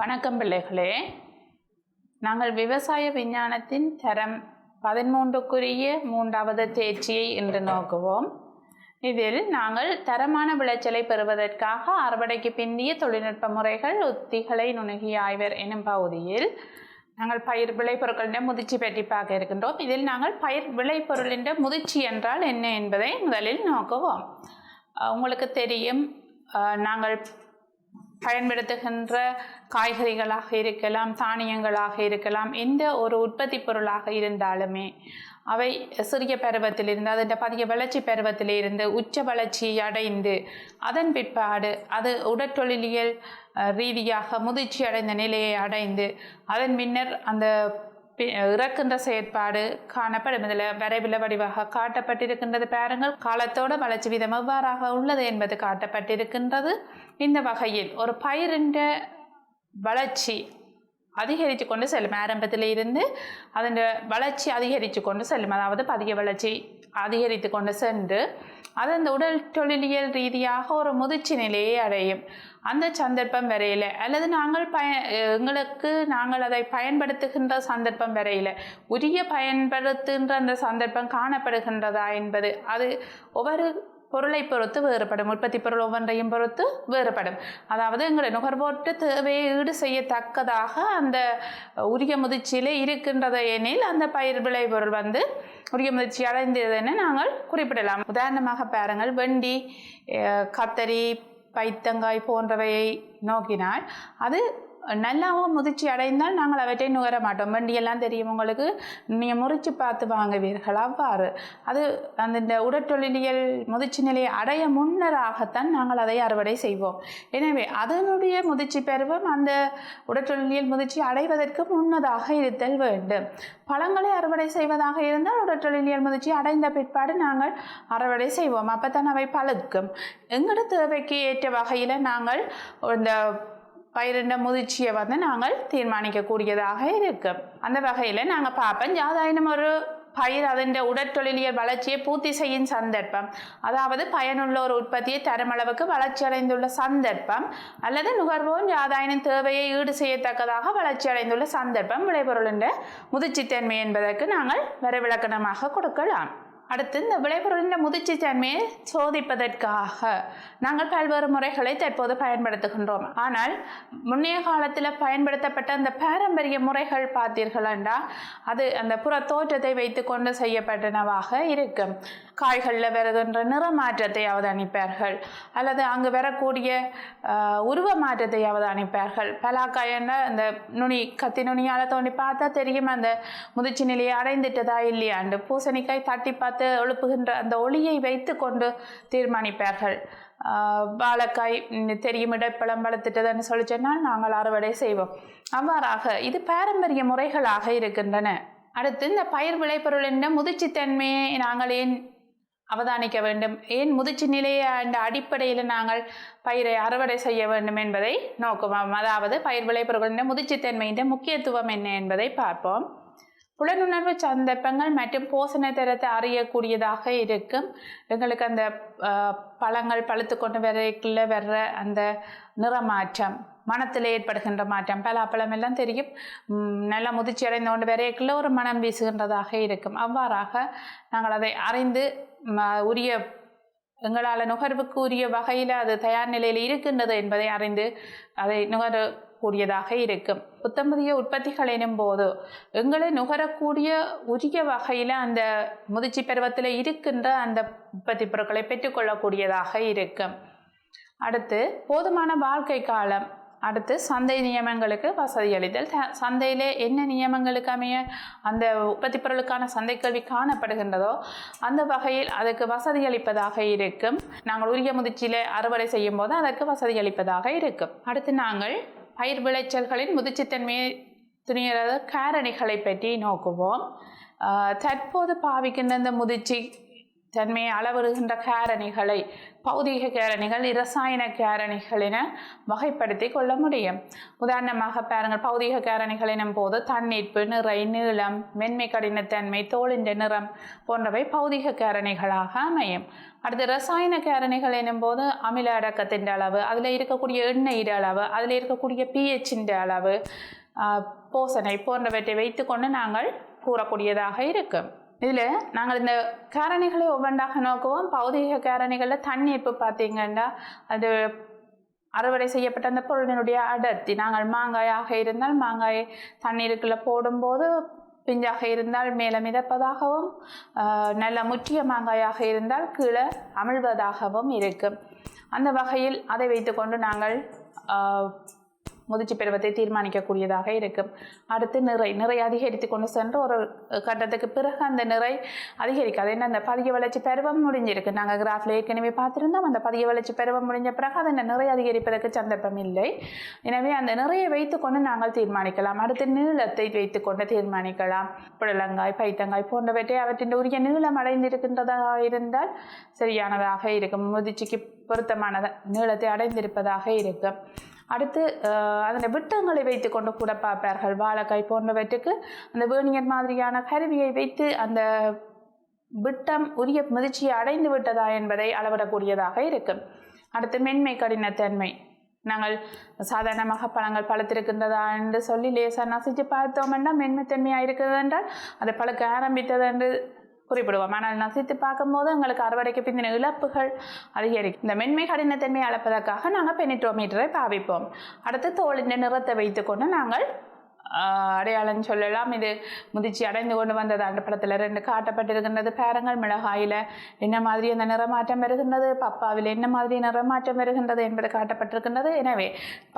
வணக்கம் பிள்ளைகளே. நாங்கள் விவசாய விஞ்ஞானத்தின் தரம் 13க்குரிய 3வது தேர்ச்சியை இன்று நோக்குவோம். இதில் நாங்கள் தரமான விளைச்சலை பெறுவதற்காக அறுவடைக்கு பிந்திய தொழில்நுட்ப முறைகள் உத்திகளை நுணுகிய ஆய்வர் எனும் பகுதியில் நாங்கள் பயிர் விளைபொருட்களின் முதிர்ச்சி பற்றி பார்க்க இருக்கின்றோம். இதில் நாங்கள் பயிர் விளைபொருளின் முதிர்ச்சி என்றால் என்ன என்பதை முதலில் நோக்குவோம். உங்களுக்கு தெரியும், நாங்கள் பயன்படுத்துகின்ற காய்கறிகளாக இருக்கலாம், தானியங்களாக இருக்கலாம், எந்த ஒரு உற்பத்தி பொருளாக இருந்தாலுமே அவை சிறிய பருவத்திலிருந்து அதன் பதிய வளர்ச்சி பருவத்திலிருந்து உச்ச வளர்ச்சியை அடைந்து அதன் பிற்பாடு அது உடற்தொழிலியல் ரீதியாக முதிர்ச்சி அடைந்த நிலையை அடைந்து அதன் பின்னர் அந்த இறக்கின்ற செயற்பாடு காணப்படும். இதில் வரைவில் வடிவாக காட்டப்பட்டிருக்கின்றது. பாருங்கள், காலத்தோட வளர்ச்சி வீதம் எவ்வாறாக உள்ளது என்பது காட்டப்பட்டிருக்கின்றது. இந்த வகையில் ஒரு பயிரின் வளர்ச்சி அதிகரித்து கொண்டு செல்லும். ஆரம்பத்தில் இருந்து அதன் வளர்ச்சி அதிகரித்து கொண்டு செல்லும். அதாவது பதிய வளர்ச்சி அதிகரித்து கொண்டு சென்று அது அந்த உடல் தொழிலியல் ரீதியாக ஒரு முதிர்ச்சி நிலையை அடையும். அந்த சந்தர்ப்பம் வரையில் அல்லது நாங்கள் அதை பயன்படுத்துகின்ற சந்தர்ப்பம் வரையில் உரிய பயன்படுத்துகின்ற அந்த சந்தர்ப்பம் காணப்படுகின்றதா என்பது அது ஒவ்வொரு பொருளை பொறுத்து வேறுபடும். உற்பத்தி பொருள் ஒவ்வொன்றையும் பொறுத்து வேறுபடும். அதாவது எங்களை நுகர்வோட்டு தேவையை ஈடு செய்யத்தக்கதாக அந்த உரிய முதிர்ச்சியில் இருக்கின்றது எனில் அந்த பயிர் விளை பொருள் உரிய முதிர்ச்சி அடைந்ததுன்னு நாங்கள் குறிப்பிடலாம். உதாரணமாக பாருங்கள், வெண்டி, கத்தரி, பைத்தங்காய் போன்றவையை நோக்கினால் அது நல்லாவும் முதிர்ச்சி அடைந்தால் நாங்கள் அவற்றை நுகர மாட்டோம். வண்டியெல்லாம் தெரியும் உங்களுக்கு, நீங்கள் முறித்து பார்த்து வாங்குவீர்கள். அவ்வாறு அது அந்த உடற்தொழிலியல் முதிர்ச்சி நிலையை அடைய முன்னராகத்தான் நாங்கள் அதை அறுவடை செய்வோம். எனவே அதனுடைய முதிர்ச்சி பருவம் அந்த உடற்தொழிலியல் முதிர்ச்சி அடைவதற்கு முன்னதாக இருத்தல் வேண்டும். பழங்களை அறுவடை செய்வதாக இருந்தால் உடற்தொழிலியல் முதிர்ச்சி அடைந்த பிற்பாடு நாங்கள் அறுவடை செய்வோம். அப்போத்தான் அவை பழுக்கும். எங்களோட தேவைக்கு ஏற்ற வகையில் நாங்கள் இந்த பயிரின் முதிர்ச்சியை நாங்கள் தீர்மானிக்கக்கூடியதாக இருக்கும். அந்த வகையில் நாங்கள் பார்ப்போம், யாதாயினும் ஒரு பயிர் அதன் உடற்தொழிலியல் வளர்ச்சியை பூர்த்தி செய்யும் சந்தர்ப்பம், அதாவது பயனுள்ள ஒரு உற்பத்தியை தரமளவுக்கு வளர்ச்சி அடைந்துள்ள சந்தர்ப்பம், அல்லது நுகர்வோர் யாதாயினும் தேவையை ஈடு செய்யத்தக்கதாக வளர்ச்சி அடைந்துள்ள சந்தர்ப்பம் விளைபொருளின் முதிர்ச்சித்தன்மை என்பதற்கு நாங்கள் வரைவிலக்கணமாக கொடுக்கலாம். அடுத்து, இந்த விளைபொருளின் முதிர்ச்சி தன்மையை சோதிப்பதற்காக நாங்கள் பல்வேறு முறைகளை தற்போது பயன்படுத்துகின்றோம். ஆனால் முன்னைய காலத்தில் பயன்படுத்தப்பட்ட அந்த பாரம்பரிய முறைகள் பார்த்தீர்கள் என்றால் அது அந்த புற தோற்றத்தை வைத்து கொண்டு செய்யப்பட்டனவாக இருக்கும். காய்களில் வருகின்ற நிற மாற்றத்தை அவதானிப்பார்கள், அல்லது அங்கு வரக்கூடிய உருவ மாற்றத்தை அவதானிப்பார்கள். பலாக்காயன்னா அந்த கத்தி நுனியால் தோண்டி பார்த்தா தெரியும் அந்த முதிர்ச்சி நிலையை அடைந்துட்டதா இல்லையாண்டு. பூசணிக்காய் தட்டி பார்த்து எழுப்புகின்ற அந்த ஒளியை வைத்து கொண்டு தீர்மானிப்பார்கள். வாழைக்காய் தெரியும் இடைப்பழம் வளர்த்துட்டதுன்னு சொல்லி சொன்னால் நாங்கள் அறுவடை செய்வோம். அவ்வாறாக இது பாரம்பரிய முறைகளாக இருக்கின்றன. அடுத்து, இந்த பயிர் விளைபொருளின் முதிர்ச்சி தன்மையை நாங்கள் ஏன் அவதானிக்க வேண்டும், ஏன் முதிர்ச்சி நிலையை அந்த அடிப்படையில் நாங்கள் பயிரை அறுவடை செய்ய வேண்டும் என்பதை நோக்குவோம். அதாவது பயிர் விளைபொருட்களின் முதிர்ச்சி தன்மையின் முக்கியத்துவம் என்ன என்பதை பார்ப்போம். புலனுணர்வு சந்தர்ப்பங்கள் மற்றும் போஷண தரத்தை அறியக்கூடியதாக இருக்கும். எங்களுக்கு அந்த பழங்கள் பழுத்து கொண்டு வர்ற அந்த நிறமாற்றம், மனத்தில் ஏற்படுகின்ற மாற்றம், பலாப்பழம் எல்லாம் தெரியும், நல்லா முதிர்ச்சி அடைந்து கொண்டு வரைக்குள்ள ஒரு மனம் வீசுகின்றதாக இருக்கும். அவ்வாறாக நாங்கள் அதை அறிந்து உரிய எங்களால் நுகர்வுக்கு உரிய வகையில் அது தயார் நிலையில் இருக்கின்றது என்பதை அறிந்து அதை நுகரக்கூடியதாக இருக்கும். புத்தம்புதிய உற்பத்திகள் எனும் போது எங்களை நுகரக்கூடிய உரிய வகையில் அந்த முதிர்ச்சி பருவத்தில் இருக்கின்ற அந்த உற்பத்தி பொருட்களை பெற்றுக்கொள்ளக்கூடியதாக இருக்கும். அடுத்து, போதுமான வாழ்க்கை காலம். அடுத்து, சந்தை நியமங்களுக்கு வசதி அளித்தல். சந்தையிலே என்ன நியமங்களுக்கு அமைய அந்த உற்பத்தி பொருளுக்கான சந்தை கல்வி காணப்படுகின்றதோ அந்த வகையில் அதற்கு வசதி அளிப்பதாக இருக்கும். நாங்கள் உரிய முதிர்ச்சியில் அறுவடை செய்யும் போது அதற்கு வசதி அளிப்பதாக இருக்கும். அடுத்து, நாங்கள் பயிர் விளைச்சல்களின் முதிர்ச்சித்தன்மையை துணியற காரணிகளை பற்றி நோக்குவோம். தற்போது பாவிக்கின்ற இந்த முதிர்ச்சி தன்மையை அளவிடுகின்ற காரணிகளை பௌதிக காரணிகள், இரசாயன காரணிகள் என வகைப்படுத்தி கொள்ள முடியும். உதாரணமாக பாருங்கள், பௌதிக காரணிகள் எனும் போது தண்ணீர்ப்பு, நிறை, நீளம், மென்மை, கடினத்தன்மை, தோலின் நிறம் போன்றவை பௌதிக காரணிகளாக அமையும். அடுத்து இரசாயன காரணிகள் எனும் போது அமில அடக்கத்தின் அளவு, அதில் இருக்கக்கூடிய எண்ணெய் அளவு, அதில் இருக்கக்கூடிய pH அளவு, போசனை போன்றவற்றை வைத்துக்கொண்டு நாங்கள் கூறக்கூடியதாக இருக்கும். இதில் நாங்கள் இந்த காரணிகளை ஒவ்வொன்றாக நோக்குவோம். பௌதிக காரணிகளில் தண்ணீர்ப்பு பார்த்தீங்கன்னா அது அறுவடை செய்யப்பட்ட அந்த பொருளினுடைய அடர்த்தி. நாங்கள் மாங்காயாக இருந்தால் மாங்காயை தண்ணீருக்குள்ளே போடும்போது பிஞ்சாக இருந்தால் மேலே மிதப்பதாகவும், நல்ல முற்றிய மாங்காயாக இருந்தால் கீழே அமிழ்வதாகவும் இருக்கும். அந்த வகையில் அதை வைத்துக்கொண்டு நாங்கள் முதிர்ச்சி பருவத்தை தீர்மானிக்கக்கூடியதாக இருக்கும். அடுத்து நிறை அதிகரித்து கொண்டு சென்று ஒரு கட்டத்துக்கு பிறகு அந்த நிறை அதிகரிக்காது. ஏன்னா அந்த பதிய வளர்ச்சி பருவம் முடிஞ்சிருக்கு. நாங்கள் கிராஃபில் ஏற்கனவே பார்த்துருந்தோம். அந்த பதிய வளர்ச்சி பருவம் முடிஞ்ச பிறகு அது நிறை அதிகரிப்பதற்கு சந்தர்ப்பம் இல்லை. எனவே அந்த நிறையை வைத்துக்கொண்டு நாங்கள் தீர்மானிக்கலாம். அடுத்து நீளத்தை வைத்துக்கொண்டு தீர்மானிக்கலாம். புடலங்காய், பைத்தங்காய் போன்றவற்றை அவற்றின் உரிய நீளம் அடைந்திருக்கின்றதாக இருந்தால் சரியானதாக இருக்கும். முதிர்ச்சிக்கு பொருத்தமான நீளத்தை அடைந்திருப்பதாக இருக்கும். அடுத்து அதனை விட்டங்களை வைத்து கொண்டு கூட பார்ப்பார்கள். வாழைக்காய் போன்றவற்றுக்கு அந்த வேணியர் மாதிரியான கருவியை வைத்து அந்த விட்டம் உரிய முதிர்ச்சியை அடைந்து விட்டதா என்பதை அளவிடக்கூடியதாக இருக்கும். அடுத்து மென்மை, கடினத்தன்மை. நாங்கள் சாதாரணமாக பழங்கள் பழுத்திருக்கின்றதா என்று சொல்லி லேசாக நசிச்சு பார்த்தோம்னா மென்மைத்தன்மையாக இருக்கிறது என்றால் அதை பழுக்க ஆரம்பித்தது என்று குறிப்பிடுவோம். ஆனால் நசித்து பார்க்கும்போது எங்களுக்கு அறுவடைக்கு பிந்தின இழப்புகள் அதிகரிக்கும். இந்த மென்மை, கடினத்தன்மையை அளப்பதற்காக நாங்கள் பெனிட்ரோமீட்டரை பாவிப்போம். அடுத்து தோலின் நிறத்தை வைத்துக்கொண்டு நாங்கள் அடையாளம் சொல்லலாம். இது முதிர்ச்சி அடைந்து கொண்டு வந்தது. அந்த படத்தில் 2 காட்டப்பட்டிருக்கின்றது. பாருங்கள், மிளகாயில் என்ன மாதிரி அந்த நிறமாற்றம் வருகின்றது, பப்பாவில் என்ன மாதிரி நிறமாற்றம் வருகின்றது என்பது காட்டப்பட்டிருக்கின்றது. எனவே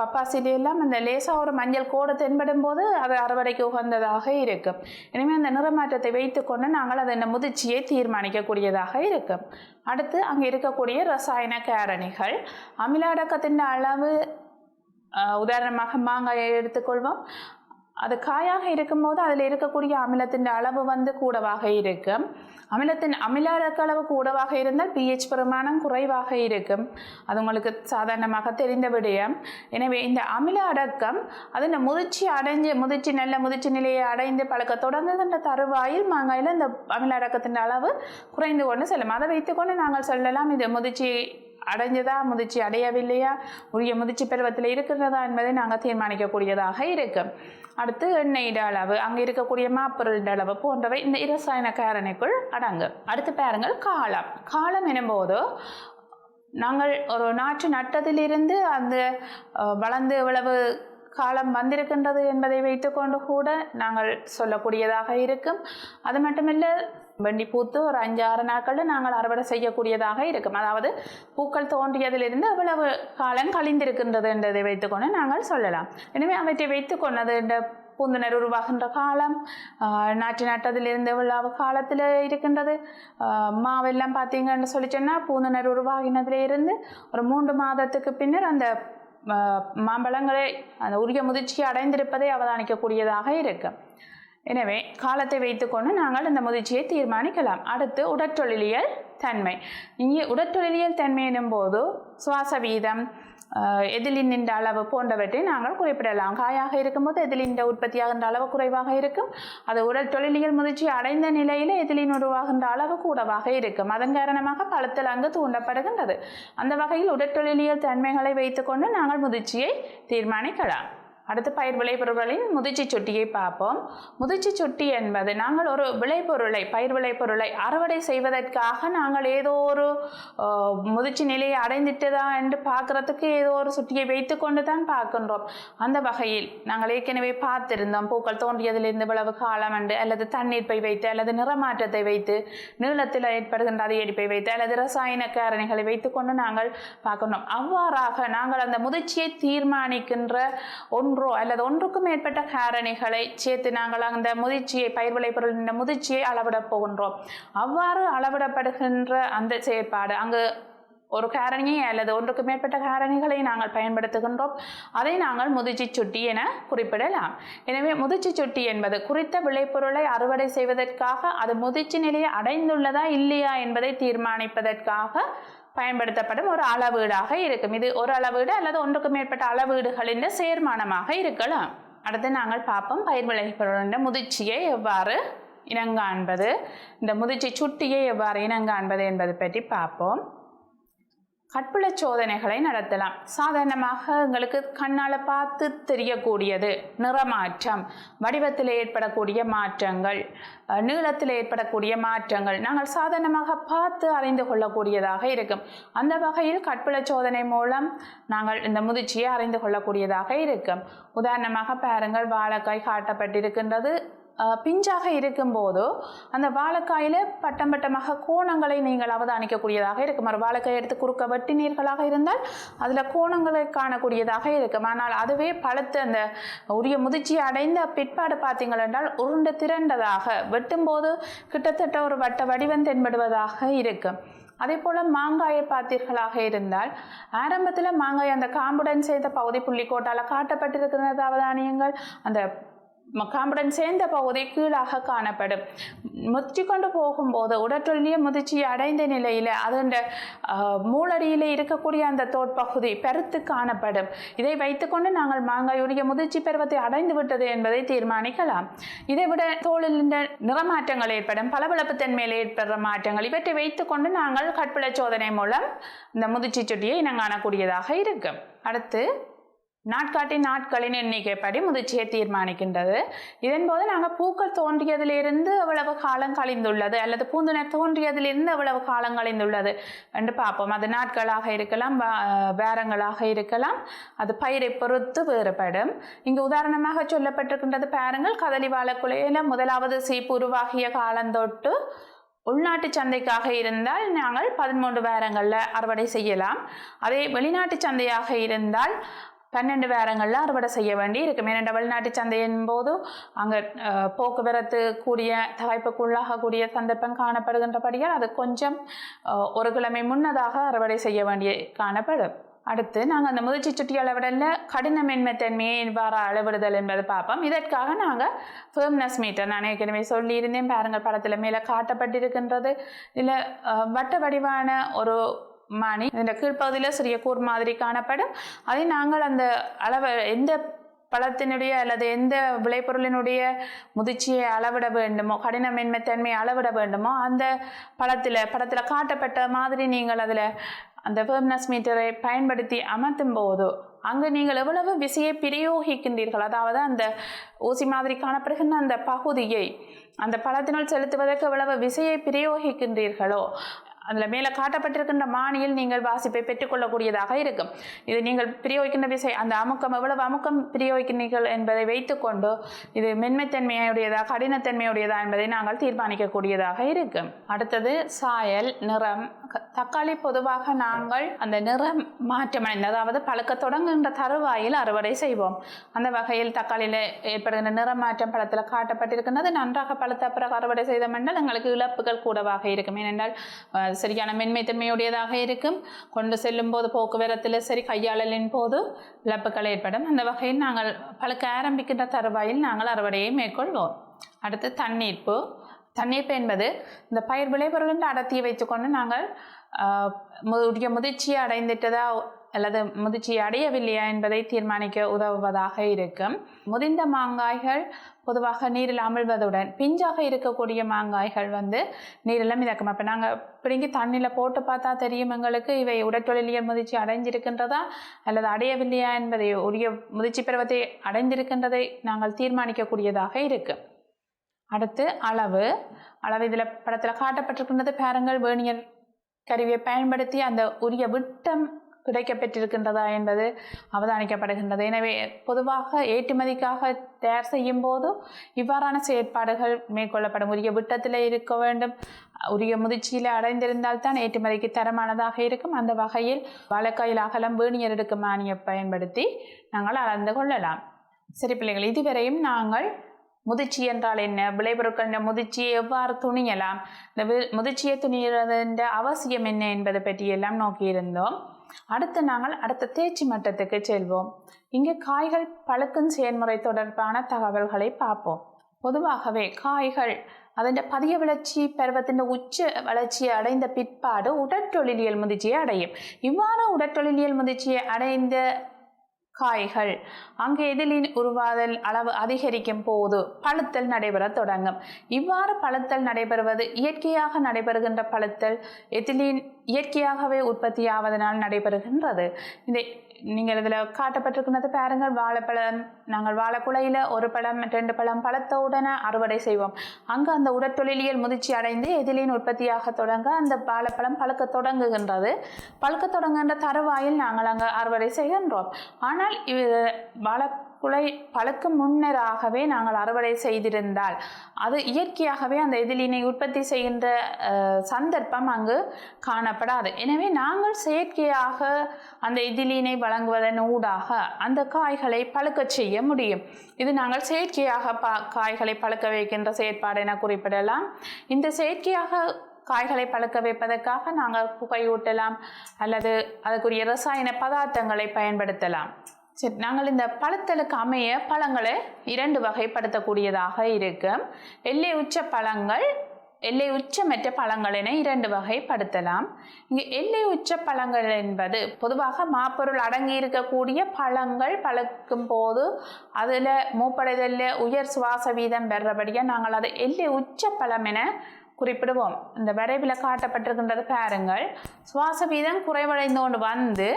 பப்பாசிலையெல்லாம் அந்த லேசாக ஒரு மஞ்சள் கோடு தென்படும் போது அது அறுவடைக்கு உகந்ததாக இருக்கும். எனவே அந்த நிறமாற்றத்தை வைத்துக்கொண்டு நாங்கள் அதன் முதிர்ச்சியை தீர்மானிக்கக்கூடியதாக இருக்கும். அடுத்து அங்கே இருக்கக்கூடிய ரசாயன காரணிகள். அமில அடக்கத்தின் அளவு, உதாரணமாக மாங்காயை எடுத்துக்கொள்வோம். அது காயாக இருக்கும்போது அதில் இருக்கக்கூடிய அமிலத்தின் அளவு கூடவாக இருக்கும். அமில அடக்க அளவு கூடவாக இருந்தால் pH பிரமாணம் குறைவாக இருக்கும். அது உங்களுக்கு சாதாரணமாக தெரிந்த விடயம். எனவே இந்த அமில அடக்கம் அது முதிர்ச்சி நல்ல முதிர்ச்சி நிலையை அடைந்து பழக்க தொடங்குகின்ற தருவாயில் மாங்காயில் இந்த அமில அடக்கத்தின் அளவு குறைந்து கொண்டு செல்லும். அதை வைத்துக்கொண்டு நாங்கள் சொல்லலாம் இது முதிர்ச்சி அடைஞ்சதா, முதிர்ச்சி அடையவில்லையா, உரிய முதிர்ச்சி பருவத்தில் இருக்கிறதா என்பதை நாங்கள் தீர்மானிக்கக்கூடியதாக இருக்கும். அடுத்து எண்ணெய் அளவு, அங்கே இருக்கக்கூடிய மாப்பொருள் அளவு போன்றவை இந்த இரசாயன காரணிக்குள் அடங்கும். அடுத்து பாருங்கள், காலம் எனும்போது நாங்கள் ஒரு நாற்று நட்டதிலிருந்து அந்த வளர்ந்து எவ்வளவு காலம் வந்திருக்கின்றது என்பதை வைத்துக்கொண்டு கூட நாங்கள் சொல்லக்கூடியதாக இருக்கும். அது மட்டுமில்லை, வெண்டி பூத்து ஒரு 5-6 நாட்களில் நாங்கள் அறுவடை செய்யக்கூடியதாக இருக்கும். அதாவது பூக்கள் தோன்றியதிலிருந்து எவ்வளவு காலம் கழிந்திருக்கின்றது என்பதை வைத்துக்கொண்டு நாங்கள் சொல்லலாம். எனவே அவற்றை வைத்துக்கொண்டது இந்த பூந்துணர் உருவாகின்ற காலம், நாற்று நட்டதிலிருந்து எவ்வளவு காலத்தில் இருக்கின்றது, மாவெல்லாம் பார்த்தீங்கன்னு சொல்லி சொன்னால் பூந்துணர் உருவாகினதிலிருந்து ஒரு 3 மாதத்துக்கு பின்னர் அந்த மாம்பழங்களை அந்த உரிய முதிர்ச்சியை அடைந்திருப்பதை அவதானிக்கக்கூடியதாக இருக்கும். எனவே காலத்தை வைத்துக்கொண்டு நாங்கள் இந்த முதிர்ச்சியை தீர்மானிக்கலாம். அடுத்து உடற்தொழிலியல் தன்மை. இங்கே உடற்தொழிலியல் தன்மை எனும்போது சுவாச வீதம், எதிலின் அளவு போன்றவற்றை நாங்கள் குறிப்பிடலாம். காயாக இருக்கும்போது எதிலின் உற்பத்தியாகின்ற அளவு குறைவாக இருக்கும். அது உடல் தொழிலியல் முதிர்ச்சி அடைந்த நிலையில் எதிலின் உருவாகின்ற அளவு கூடவாக இருக்கும். அதன் காரணமாக பழுத்தல் அங்கு தூண்டப்படுகின்றது. அந்த வகையில் உடற்தொழிலியல் தன்மைகளை வைத்துக்கொண்டு நாங்கள் முதிர்ச்சியை தீர்மானிக்கலாம். அடுத்து பயிர் விளைபொருட்களின் முதிர்ச்சி சுட்டியை பார்ப்போம். முதிர்ச்சி சுட்டி என்பது நாங்கள் ஒரு விளைபொருளை, பயிர் விளைபொருளை அறுவடை செய்வதற்காக நாங்கள் ஏதோ ஒரு முதிர்ச்சி நிலையை அடைந்துட்டதா என்று பார்க்கறதுக்கு ஏதோ ஒரு சுட்டியை வைத்து கொண்டு தான் பார்க்கின்றோம். அந்த வகையில் நாங்கள் ஏற்கனவே பார்த்திருந்தோம், பூக்கள் தோன்றியதிலிருந்து இவ்வளவு காலம் என்று, அல்லது தண்ணீர்ப்பை வைத்து, அல்லது நிறமாற்றத்தை வைத்து, நீளத்தில் ஏற்படுகின்ற அதிகரிப்பை வைத்து, அல்லது ரசாயன காரணிகளை வைத்துக்கொண்டு நாங்கள் பார்க்கணும். அவ்வாறாக நாங்கள் அந்த முதிர்ச்சியை தீர்மானிக்கின்ற ஒன்றோ அல்லது ஒன்றுக்கும் மேற்பட்ட காரணிகளை சேர்த்து நாங்கள் அந்த முதிர்ச்சியை, பயிர் விளைபொருளின் முதிர்ச்சியை அளவிடப் போகின்றோம். அவ்வாறு அளவிடப்படுகின்ற அந்த செயற்பாடு அங்கு ஒரு காரணி அல்லது ஒன்றுக்கு மேற்பட்ட காரணிகளை நாங்கள் பயன்படுத்துகின்றோம். அதை நாங்கள் முதிர்ச்சி சுட்டி என குறிப்பிடலாம். எனவே முதிர்ச்சி சுட்டி என்பது குறித்த விளைபொருளை அறுவடை செய்வதற்காக அது முதிர்ச்சி நிலையை அடைந்துள்ளதா இல்லையா என்பதை தீர்மானிப்பதற்காக பயன்படுத்தப்படும் ஒரு அளவீடாக இருக்கும். இது ஒரு அளவீடு அல்லது ஒன்றுக்கு மேற்பட்ட அளவீடுகளின் சேர்மானமாக இருக்கலாம். அடுத்து நாங்கள் பார்ப்போம் பயிர் விளைபொருளின் முதிர்ச்சியை எவ்வாறு இனங்காண்பது, இந்த முதிர்ச்சி சுட்டியை எவ்வாறு இனங்காண்பது என்பது பற்றி பார்ப்போம். கட்புல சோதனைகளை நடத்தலாம். சாதாரணமாக எங்களுக்கு கண்ணால் பார்த்து தெரியக்கூடியது நிறமாற்றம், வடிவத்தில் ஏற்படக்கூடிய மாற்றங்கள், நீளத்தில் ஏற்படக்கூடிய மாற்றங்கள் நாங்கள் சாதாரணமாக பார்த்து அறிந்து கொள்ளக்கூடியதாக இருக்கும். அந்த வகையில் கட்புல சோதனை மூலம் நாங்கள் இந்த முதிர்ச்சியை அறிந்து கொள்ளக்கூடியதாக இருக்கும். உதாரணமாக பாருங்கள், வாழைக்காய் காட்டப்பட்டிருக்கின்றது. பிஞ்சாக இருக்கும்போது அந்த வாழைக்காயில் பட்டம் பட்டமாக கோணங்களை நீங்கள் அவதானிக்கக்கூடியதாக இருக்கும். ஒரு வாழைக்காய் எடுத்து குறுக்க வெட்டினீர்களாக இருந்தால் அதில் கோணங்களை காணக்கூடியதாக இருக்கும். ஆனால் அதுவே பழுத்து அந்த உரிய முதிர்ச்சி அடைந்த பிற்பாடு பார்த்தீங்கள் என்றால் உருண்டு திரண்டதாக, வெட்டும்போது கிட்டத்தட்ட ஒரு வட்ட வடிவம் தென்படுவதாக இருக்கும். அதே போல் மாங்காயை பார்த்தீர்களாக இருந்தால் ஆரம்பத்தில் மாங்காய் அந்த காம்புடன் செய்த பகுதி புள்ளிக்கோட்டால் காட்டப்பட்டிருக்கிறது அவதானியங்கள். அந்த காம்புடன் சேர்ந்த பகுதி கீழாக காணப்படும். முற்றி கொண்டு போகும்போது உடற்றொல்லிய முதிர்ச்சி அடைந்த நிலையில் அதோட மூலடியில் இருக்கக்கூடிய அந்த தோற்பகுதி பெருத்து காணப்படும். இதை வைத்துக்கொண்டு நாங்கள் மாங்காயுடைய முதிர்ச்சி பருவத்தை அடைந்து விட்டது என்பதை தீர்மானிக்கலாம். இதை விட தோலில் நிறமாற்றங்கள் ஏற்படும், பளபளப்பு தன்மையில் ஏற்படுற மாற்றங்கள், இவற்றை வைத்துக்கொண்டு நாங்கள் கட்புல சோதனை மூலம் இந்த முதிர்ச்சி சுட்டியை இனங்காணக்கூடியதாக இருக்கும். அடுத்து நாட்காட்டி நாட்களின் எண்ணிக்கைப்படி முதிர்ச்சியை தீர்மானிக்கின்றது. இதன்போது நாங்கள் பூக்கள் தோன்றியதிலிருந்து எவ்வளவு காலம் கழிந்துள்ளது அல்லது பூந்துணர் தோன்றியதிலிருந்து எவ்வளவு காலம் கழிந்துள்ளது என்று பார்ப்போம். அது நாட்களாக இருக்கலாம், வாரங்களாக இருக்கலாம், அது பயிரை பொறுத்து வேறுபடும். இங்கு உதாரணமாக சொல்லப்பட்டிருக்கின்றது பாருங்கள், கதலி வாழைக்குலையில முதலாவது சீப்பு உருவாகிய காலந்தொட்டு உள்நாட்டு சந்தைக்காக இருந்தால் நாங்கள் 13 வாரங்களில் அறுவடை செய்யலாம். அதே வெளிநாட்டு சந்தையாக இருந்தால் 12 வாரங்களில் அறுவடை செய்ய வேண்டி இருக்கும். ஏனென்ற வெளிநாட்டு சந்தையின் போது அங்கே போக்குவரத்து கூடிய தகைப்புக்குள்ளாகக்கூடிய சந்தர்ப்பம் காணப்படுகின்றபடியால் அது கொஞ்சம் ஒரு கிழமை முன்னதாக அறுவடை செய்ய வேண்டிய காணப்படும். அடுத்து நாங்கள் அந்த முதிர்ச்சி சுட்டி அளவிடலில் கடினமென்மைத்தன்மையை எவ்வாறு அளவிடுதல் என்பதை பார்ப்போம். இதற்காக நாங்கள் ஃபேர்ம்னஸ் மீட்டர், நான் ஏற்கனவே சொல்லியிருந்தேன் பாருங்கள், படத்தில் மேலே காட்டப்பட்டிருக்கின்றது. இதில் வட்ட வடிவான ஒரு மணி இந்த கீழ்ப்பகுதியில் சிறிய கூர் மாதிரி காணப்படும். அதை நாங்கள் அந்த அளவு எந்த பழத்தினுடைய அல்லது எந்த விளைபொருளினுடைய முதிர்ச்சியை அளவிட வேண்டுமோ, கடினமென்மைத்தன்மையை அளவிட வேண்டுமோ அந்த படத்தில் காட்டப்பட்ட மாதிரி நீங்கள் அதில் அந்த ஃபேர்ம்னஸ் மீட்டரை பயன்படுத்தி அமர்த்தும் போது அங்கு நீங்கள் எவ்வளவு விசையை பிரயோகிக்கின்றீர்கள், அதாவது அந்த ஊசி மாதிரி காணப்படுகின்ற அந்த பகுதியை அந்த பழத்தினுள் செலுத்துவதற்கு எவ்வளவு விசையை பிரயோகிக்கின்றீர்களோ அதில் மேலே காட்டப்பட்டிருக்கின்ற மானியில் நீங்கள் வாசிப்பை பெற்றுக்கொள்ளக்கூடியதாக இருக்கும். இது நீங்கள் பிரயோகிக்கின்ற விசை, அந்த அமுக்கம் எவ்வளவு அமுக்கம் பிரயோகிக்கிறீர்கள் என்பதை வைத்துக்கொண்டு இது மென்மைத்தன்மையுடையதா கடினத்தன்மையுடையதா என்பதை நாங்கள் தீர்மானிக்கக்கூடியதாக இருக்கும். அடுத்தது சாயல், நிறம். தக்காளி பொதுவாக நாங்கள் அந்த நிறம் மாற்றமடைந்த, அதாவது பழுக்க தொடங்குகின்ற தருவாயில் அறுவடை செய்வோம். அந்த வகையில் தக்காளியில் ஏற்படுகின்ற நிறம் மாற்றம் பழத்தில் காட்டப்பட்டிருக்கின்றது. நன்றாக பழுத்த பிறகு அறுவடை செய்தமென்றால் எங்களுக்கு இழப்புகள் கூடவாக இருக்கும். ஏனென்றால் சரியான மென்மைத்தன்மையுடையதாக இருக்கும். கொண்டு செல்லும் போது போக்குவரத்தில் சரி கையாளலின் போது இழப்புகள் ஏற்படும். அந்த வகையில் நாங்கள் பழுக்க ஆரம்பிக்கின்ற தருவாயில் நாங்கள் அறுவடையை மேற்கொள்வோம். அடுத்து தண்ணீர்ப்பு. தண்ணீர்ப்பு என்பது இந்த பயிர் விளைபொருளின் அடர்த்தியை வைத்துக்கொண்டு நாங்கள் முதிர்ச்சியை அடைந்துட்டதா அல்லது முதிர்ச்சியை அடையவில்லையா என்பதை தீர்மானிக்க உதவுவதாக இருக்கும். முதிர்ந்த மாங்காய்கள் பொதுவாக நீரில் அமிழ்வதுடன் பிஞ்சாக இருக்கக்கூடிய மாங்காய்கள் நீரில் மிதக்கும். அப்போ நாங்கள் பிடுங்கி தண்ணியில் போட்டு பார்த்தா தெரியும் எங்களுக்கு இவை உடற்தொழிலியல் முதிர்ச்சி அடைஞ்சிருக்கின்றதா அல்லது அடையவில்லையா என்பதை, உரிய முதிர்ச்சி பருவத்தை அடைந்திருக்கின்றதை நாங்கள் தீர்மானிக்கக்கூடியதாக இருக்குது. அடுத்து அளவு. இதில் படத்தில் காட்டப்பட்டிருக்கின்றது பாருங்கள், வேர்னியர் கருவியை பயன்படுத்தி அந்த உரிய விட்டம் கிடைக்கப்பெற்றிருக்கின்றதா என்பது அவதானிக்கப்படுகின்றது. எனவே பொதுவாக ஏற்றுமதிக்காக தயார் செய்யும் போது இவ்வாறான செயற்பாடுகள் மேற்கொள்ளப்படும். உரிய விட்டத்தில் இருக்க வேண்டும், உரிய முதிர்ச்சியில் அடைந்திருந்தால் தான் ஏற்றுமதிக்கு தரமானதாக இருக்கும். அந்த வகையில் வாழைக்காயில் அகலம் வேர்னியர் எடுக்கும் மானியை பயன்படுத்தி நாங்கள் அளந்து கொள்ளலாம். சரி பிள்ளைகள், இதுவரையும் நாங்கள் முதிர்ச்சி என்றால் என்ன, விளைபொருட்களின் முதிர்ச்சியை எவ்வாறு துணியலாம், இந்த முதிர்ச்சியை துணியறதின் அவசியம் என்ன என்பதை பற்றியெல்லாம் நோக்கியிருந்தோம். அடுத்த தேர்ச்சி மட்டத்துக்கு செல்வோம். இங்கே காய்கள் பழுக்கும் செயல்முறை தொடர்பான தகவல்களை பார்ப்போம். பொதுவாகவே காய்கள் அதன் பதிய வளர்ச்சி பருவத்தின் உச்ச வளர்ச்சியை அடைந்த பிற்பாடு உடற்தொழிலியல் முதிர்ச்சியை அடையும். இவ்வாறு உடற்தொழிலியல் முதிர்ச்சியை அடைந்த காய்கள் அங்கே எதிலின் உருவாதல் அளவு அதிகரிக்கும் போது பழுத்தல் நடைபெற தொடங்கும். இவ்வாறு பழுத்தல் நடைபெறுவது இயற்கையாக நடைபெறுகின்ற பழுத்தல் எதிலின் இயற்கையாகவே உற்பத்தியாவதனால் நடைபெறுகின்றது. இதை நீங்கள் இதில் காட்டப்பட்டிருக்கிறது பாருங்கள். வாழைப்பழம், நாங்கள் வாழைக்குலையில் ஒரு பழம் 2 பழம் பழத்தவுடனே அறுவடை செய்வோம். அங்கு அந்த உடற்தொழிலியல் முதிர்ச்சி அடைந்து எதிலின் உற்பத்தியாக தொடங்க அந்த வாழைப்பழம் பழுக்க தொடங்குகின்றது. பழுக்க தொடங்குகின்ற தருவாயில் நாங்கள் அங்கு அறுவடை செய்கின்றோம். ஆனால் வாழைக்குலை பழுக்கும் முன்னராகவே நாங்கள் அறுவடை செய்திருந்தால் அது இயற்கையாகவே அந்த எதிலினை உற்பத்தி செய்கின்ற சந்தர்ப்பம் அங்கு காணப்படாது. எனவே நாங்கள் செயற்கையாக அந்த எதிலினை வழங்குவதன் ஊடாக அந்த காய்களை பழுக்க செய்ய முடியும். இது நாங்கள் செயற்கையாக காய்களை பழுக்க வைக்கின்ற செயற்பாடு என குறிப்பிடலாம். இந்த செயற்கையாக காய்களை பழுக்க வைப்பதற்காக நாங்கள் புகையூட்டலாம் அல்லது அதுக்குரிய ரசாயன பதார்த்தங்களை பயன்படுத்தலாம். சரி, நாங்கள் இந்த பழுத்தலுக்கு அமைய பழங்களை 2 வகைப்படுத்தக்கூடியதாக இருக்கும். எல்லை உச்ச பழங்கள், எல்லை உச்சமற்ற பழங்கள் என 2 வகைப்படுத்தலாம். இங்கே எல்லை உச்ச பழங்கள் என்பது பொதுவாக மாப்பொருள் அடங்கி இருக்கக்கூடிய பழங்கள் பழுக்கும் போது அதில் மூப்படைதலில் உயர் சுவாச வீதம் பெறபடியாக நாங்கள் அதை எல்லை உச்ச பழம் என குறிப்பிடுவோம். இந்த வரைவில் காட்டப்பட்டிருக்கின்றது பாருங்கள். சுவாச வீதம் குறைவடைந்து கொண்டு வந்து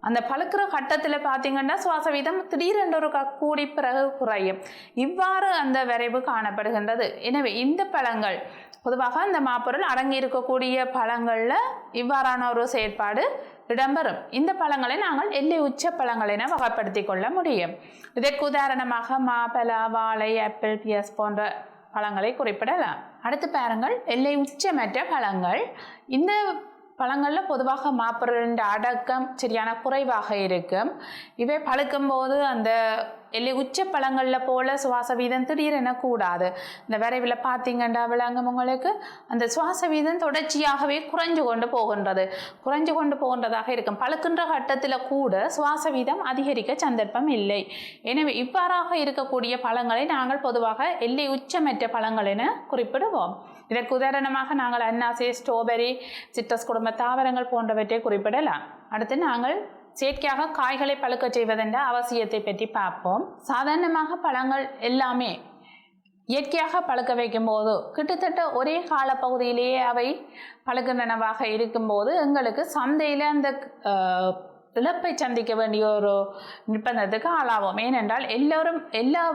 அந்த பழுக்கிற கட்டத்தில் பார்த்தீங்கன்னா சுவாச வீதம் திடீரென்று ஒரு கூடி பிறகு குறையும். இவ்வாறு அந்த விரைவு காணப்படுகின்றது. எனவே இந்த பழங்கள் பொதுவாக இந்த மாப்பொருள் அடங்கி இருக்கக்கூடிய பழங்களில் இவ்வாறான ஒரு செயற்பாடு இடம்பெறும். இந்த பழங்களை நாங்கள் எல்லை உச்ச பழங்கள் என வகைப்படுத்தி கொள்ள முடியும். இதற்கு உதாரணமாக மாப்பலா, வாழை, ஆப்பிள், பியஸ் போன்ற பழங்களை குறிப்பிடலாம். அடுத்து பாருங்கள், எல்லை உச்சமற்ற பழங்கள். இந்த பழங்களில் பொதுவாக மாப்பொருளின் அடக்கம் சரியான குறைவாக இருக்கும். இவை பழுக்கும் போது அந்த எல்லை உச்ச பழங்களில் போல சுவாச வீதம் திடீரென கூடாது. இந்த வரைவில் பார்த்தீங்கன்னா விளங்கும் உங்களுக்கு அந்த சுவாச வீதம் தொடர்ச்சியாகவே குறைஞ்சு கொண்டு போகின்றதாக இருக்கும். பழுக்கின்ற கட்டத்தில் கூட சுவாச வீதம் அதிகரிக்க சந்தர்ப்பம் இல்லை. எனவே இவ்வாறாக இருக்கக்கூடிய பழங்களை நாங்கள் பொதுவாக எல்லை உச்சமற்ற பழங்கள் என குறிப்பிடுவோம். இதற்கு உதாரணமாக நாங்கள் அன்னாசி, ஸ்ட்ராபெரி, சிட்ரஸ் குடும்ப தாவரங்கள் போன்றவற்றை குறிப்பிடலாம். அடுத்து நாங்கள் செயற்கையாக காய்களை பழுக்க செய்வதென்ற அவசியத்தை பற்றி பார்ப்போம். சாதாரணமாக பழங்கள் எல்லாமே இயற்கையாக பழுக்க வைக்கும் போது கிட்டத்தட்ட ஒரே காலப்பகுதியிலேயே அவை பழுக்கின்றனவாக இருக்கும்போது எங்களுக்கு சந்தையில் அந்த இழப்பை சந்திக்க வேண்டிய ஒரு நிர்பந்தத்துக்கு ஆளாவோம். ஏனென்றால் எல்லா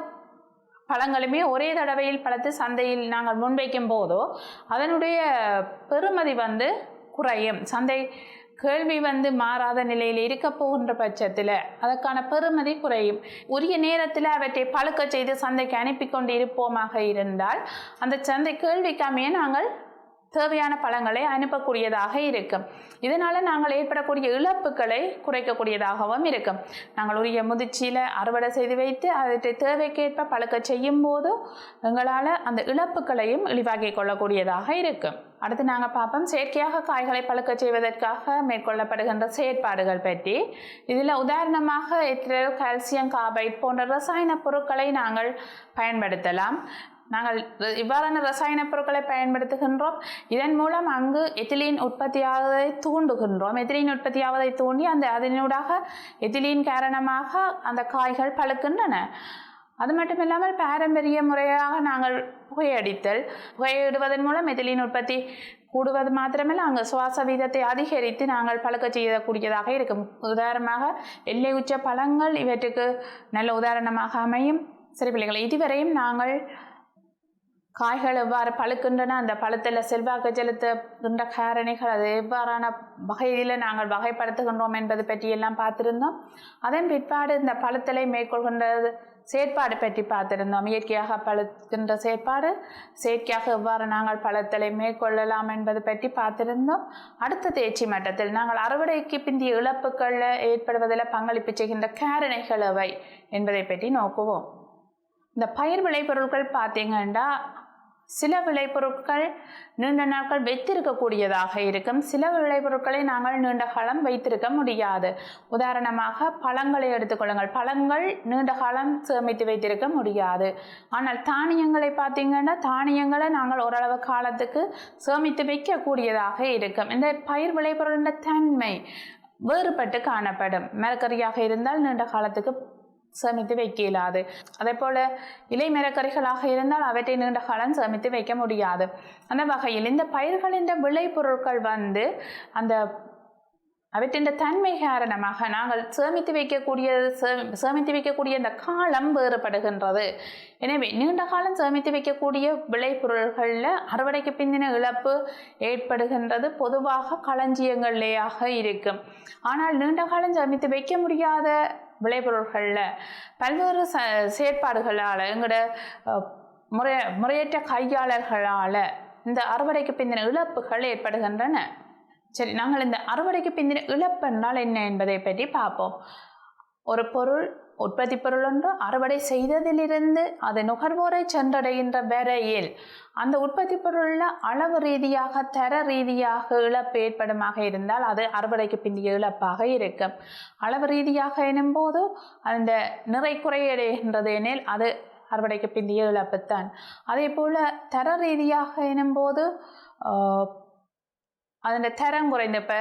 பழங்களுமே ஒரே தடவையில் பழுத்து சந்தையில் நாங்கள் முன்வைக்கும் போதோ அதனுடைய பெறுமதி குறையும். சந்தை கேள்வி மாறாத நிலையில் இருக்க போகின்ற பட்சத்தில் அதற்கான பெறுமதி குறையும். உரிய நேரத்தில் அவற்றை பழுக்க செய்து சந்தைக்கு அனுப்பி கொண்டு இருப்போமாக இருந்தால் அந்த சந்தை கேள்விக்காமையே நாங்கள் தேவையான பழங்களை அனுப்பக்கூடியதாக இருக்கும். இதனால் நாங்கள் ஏற்படக்கூடிய இழப்புகளை குறைக்கக்கூடியதாகவும் இருக்கும். நாங்கள் உரிய முதிர்ச்சியில் அறுவடை செய்து வைத்து அவற்றை தேவைக்கேற்ப பழுக்க செய்யும் போது எங்களால் அந்த இழப்புகளையும் இழிவாக்கிக் கொள்ளக்கூடியதாக இருக்கும். அடுத்து நாங்கள் பார்ப்போம் செயற்கையாக காய்களை பழுக்க செய்வதற்காக மேற்கொள்ளப்படுகின்ற செயற்பாடுகள் பற்றி. இதில் உதாரணமாக எத்திரல், கால்சியம் கார்பைட் போன்ற ரசாயன பொருட்களை நாங்கள் பயன்படுத்தலாம். நாங்கள் இவ்வாறான ரசாயன பொருட்களை பயன்படுத்துகின்றோம். இதன் மூலம் அங்கு எத்திலீன் உற்பத்தியாவதை தூண்டுகின்றோம். எத்திலீன் உற்பத்தியாவதை தூண்டி அதனூடாக எத்திலீன் காரணமாக அந்த காய்கள் பழுக்கின்றன. அது மட்டும் இல்லாமல் பாரம்பரிய முறையாக நாங்கள் புகையிடுவதன் மூலம் எத்திலீன் உற்பத்தி கூடுவது மாத்திரமல்ல அங்கு சுவாச வீதத்தை அதிகரித்து நாங்கள் பழுக்க செய்யக்கூடியதாக இருக்கும். உதாரணமாக எல்லை உச்ச பழங்கள் இவற்றுக்கு நல்ல உதாரணமாக அமையும். சரி பிள்ளைகள், இதுவரையும் நாங்கள் காய்கள் எவ்வாறு பழுக்கின்றன, அந்த பழுத்தில் செல்வாக்கு செலுத்துகின்ற காரணிகள், அது எவ்வாறான வகையில் நாங்கள் வகைப்படுத்துகின்றோம் என்பது பற்றியெல்லாம் பார்த்திருந்தோம். அதன் பிற்பாடு இந்த பழுத்தலை மேற்கொள்கின்ற செயற்பாடு பற்றி பார்த்திருந்தோம். இயற்கையாக பழுக்கின்ற செயற்கையாக எவ்வாறு நாங்கள் பழுத்தலை மேற்கொள்ளலாம் என்பது பற்றி பார்த்திருந்தோம். அடுத்த தேர்ச்சி மட்டத்தில் நாங்கள் அறுவடைக்கு பிந்திய இழப்புகளில் ஏற்படுவதில் பங்களிப்பு செய்கின்ற காரணிகள் எவை என்பதை பற்றி நோக்குவோம். இந்த பயிர் விளைபொருட்கள் பார்த்தீங்கன்னா சில விளைபொருட்கள் நீண்ட நாட்கள் வைத்திருக்கக்கூடியதாக இருக்கும். சில விளைபொருட்களை நாங்கள் நீண்ட காலம் வைத்திருக்க முடியாது. உதாரணமாக பழங்களை எடுத்துக்கொள்ளுங்கள். பழங்கள் நீண்ட காலம் சேமித்து வைத்திருக்க முடியாது. ஆனால் தானியங்களை பார்த்தீங்கன்னா தானியங்களை நாங்கள் ஓரளவு காலத்துக்கு சேமித்து வைக்கக்கூடியதாக இருக்கும். இந்த பயிர் விளைபொருளின் தன்மை வேறுபட்டு காணப்படும். மரக்கறியாக இருந்தால் நீண்ட காலத்துக்கு சேமித்து வைக்க இயலாது. அதே போல இலை மரக்கறிகளாக இருந்தால் அவற்றை நீண்ட காலம் சேமித்து வைக்க முடியாது. அந்த வகையில் இந்த பயிர்களின் விளைபொருட்கள் அந்த அவற்றின் தன்மை காரணமாக நாங்கள் சேமித்து வைக்கக்கூடிய இந்த காலம் வேறுபடுகின்றது. எனவே நீண்ட காலம் சேமித்து வைக்கக்கூடிய விளைபொருள்களில் அறுவடைக்கு பிந்தின இழப்பு ஏற்படுகின்றது பொதுவாக களஞ்சியங்களிலேயாக இருக்கும். ஆனால் நீண்ட காலம் சேமித்து வைக்க முடியாத விளைபொருள்களில் பல்வேறு செயற்பாடுகளால் எங்களோட முறையற்ற கையாளர்களால் இந்த அறுவடைக்கு பிந்தின இழப்புகள் ஏற்படுகின்றன. சரி, நாங்கள் இந்த அறுவடைக்கு பிந்தின இழப்பு என்றால் என்ன என்பதை பற்றி பார்ப்போம். ஒரு பொருள் உற்பத்தி பொருள் ஒன்று அறுவடை செய்ததிலிருந்து அது நுகர்வோரை சென்றடைகின்ற வரையில் அந்த உற்பத்தி பொருளில் அளவு ரீதியாக தர ரீதியாக இழப்பு ஏற்படுமாக இருந்தால் அது அறுவடைக்கு பிந்திய இழப்பாக இருக்கும். அளவு ரீதியாக எனும்போது அந்த நிறை குறையடைகின்றது எனில் அது அறுவடைக்கு பிந்திய இழப்புத்தான். அதே போல் தர ரீதியாக எனும்போது அதன் தரம் குறைந்த இப்போ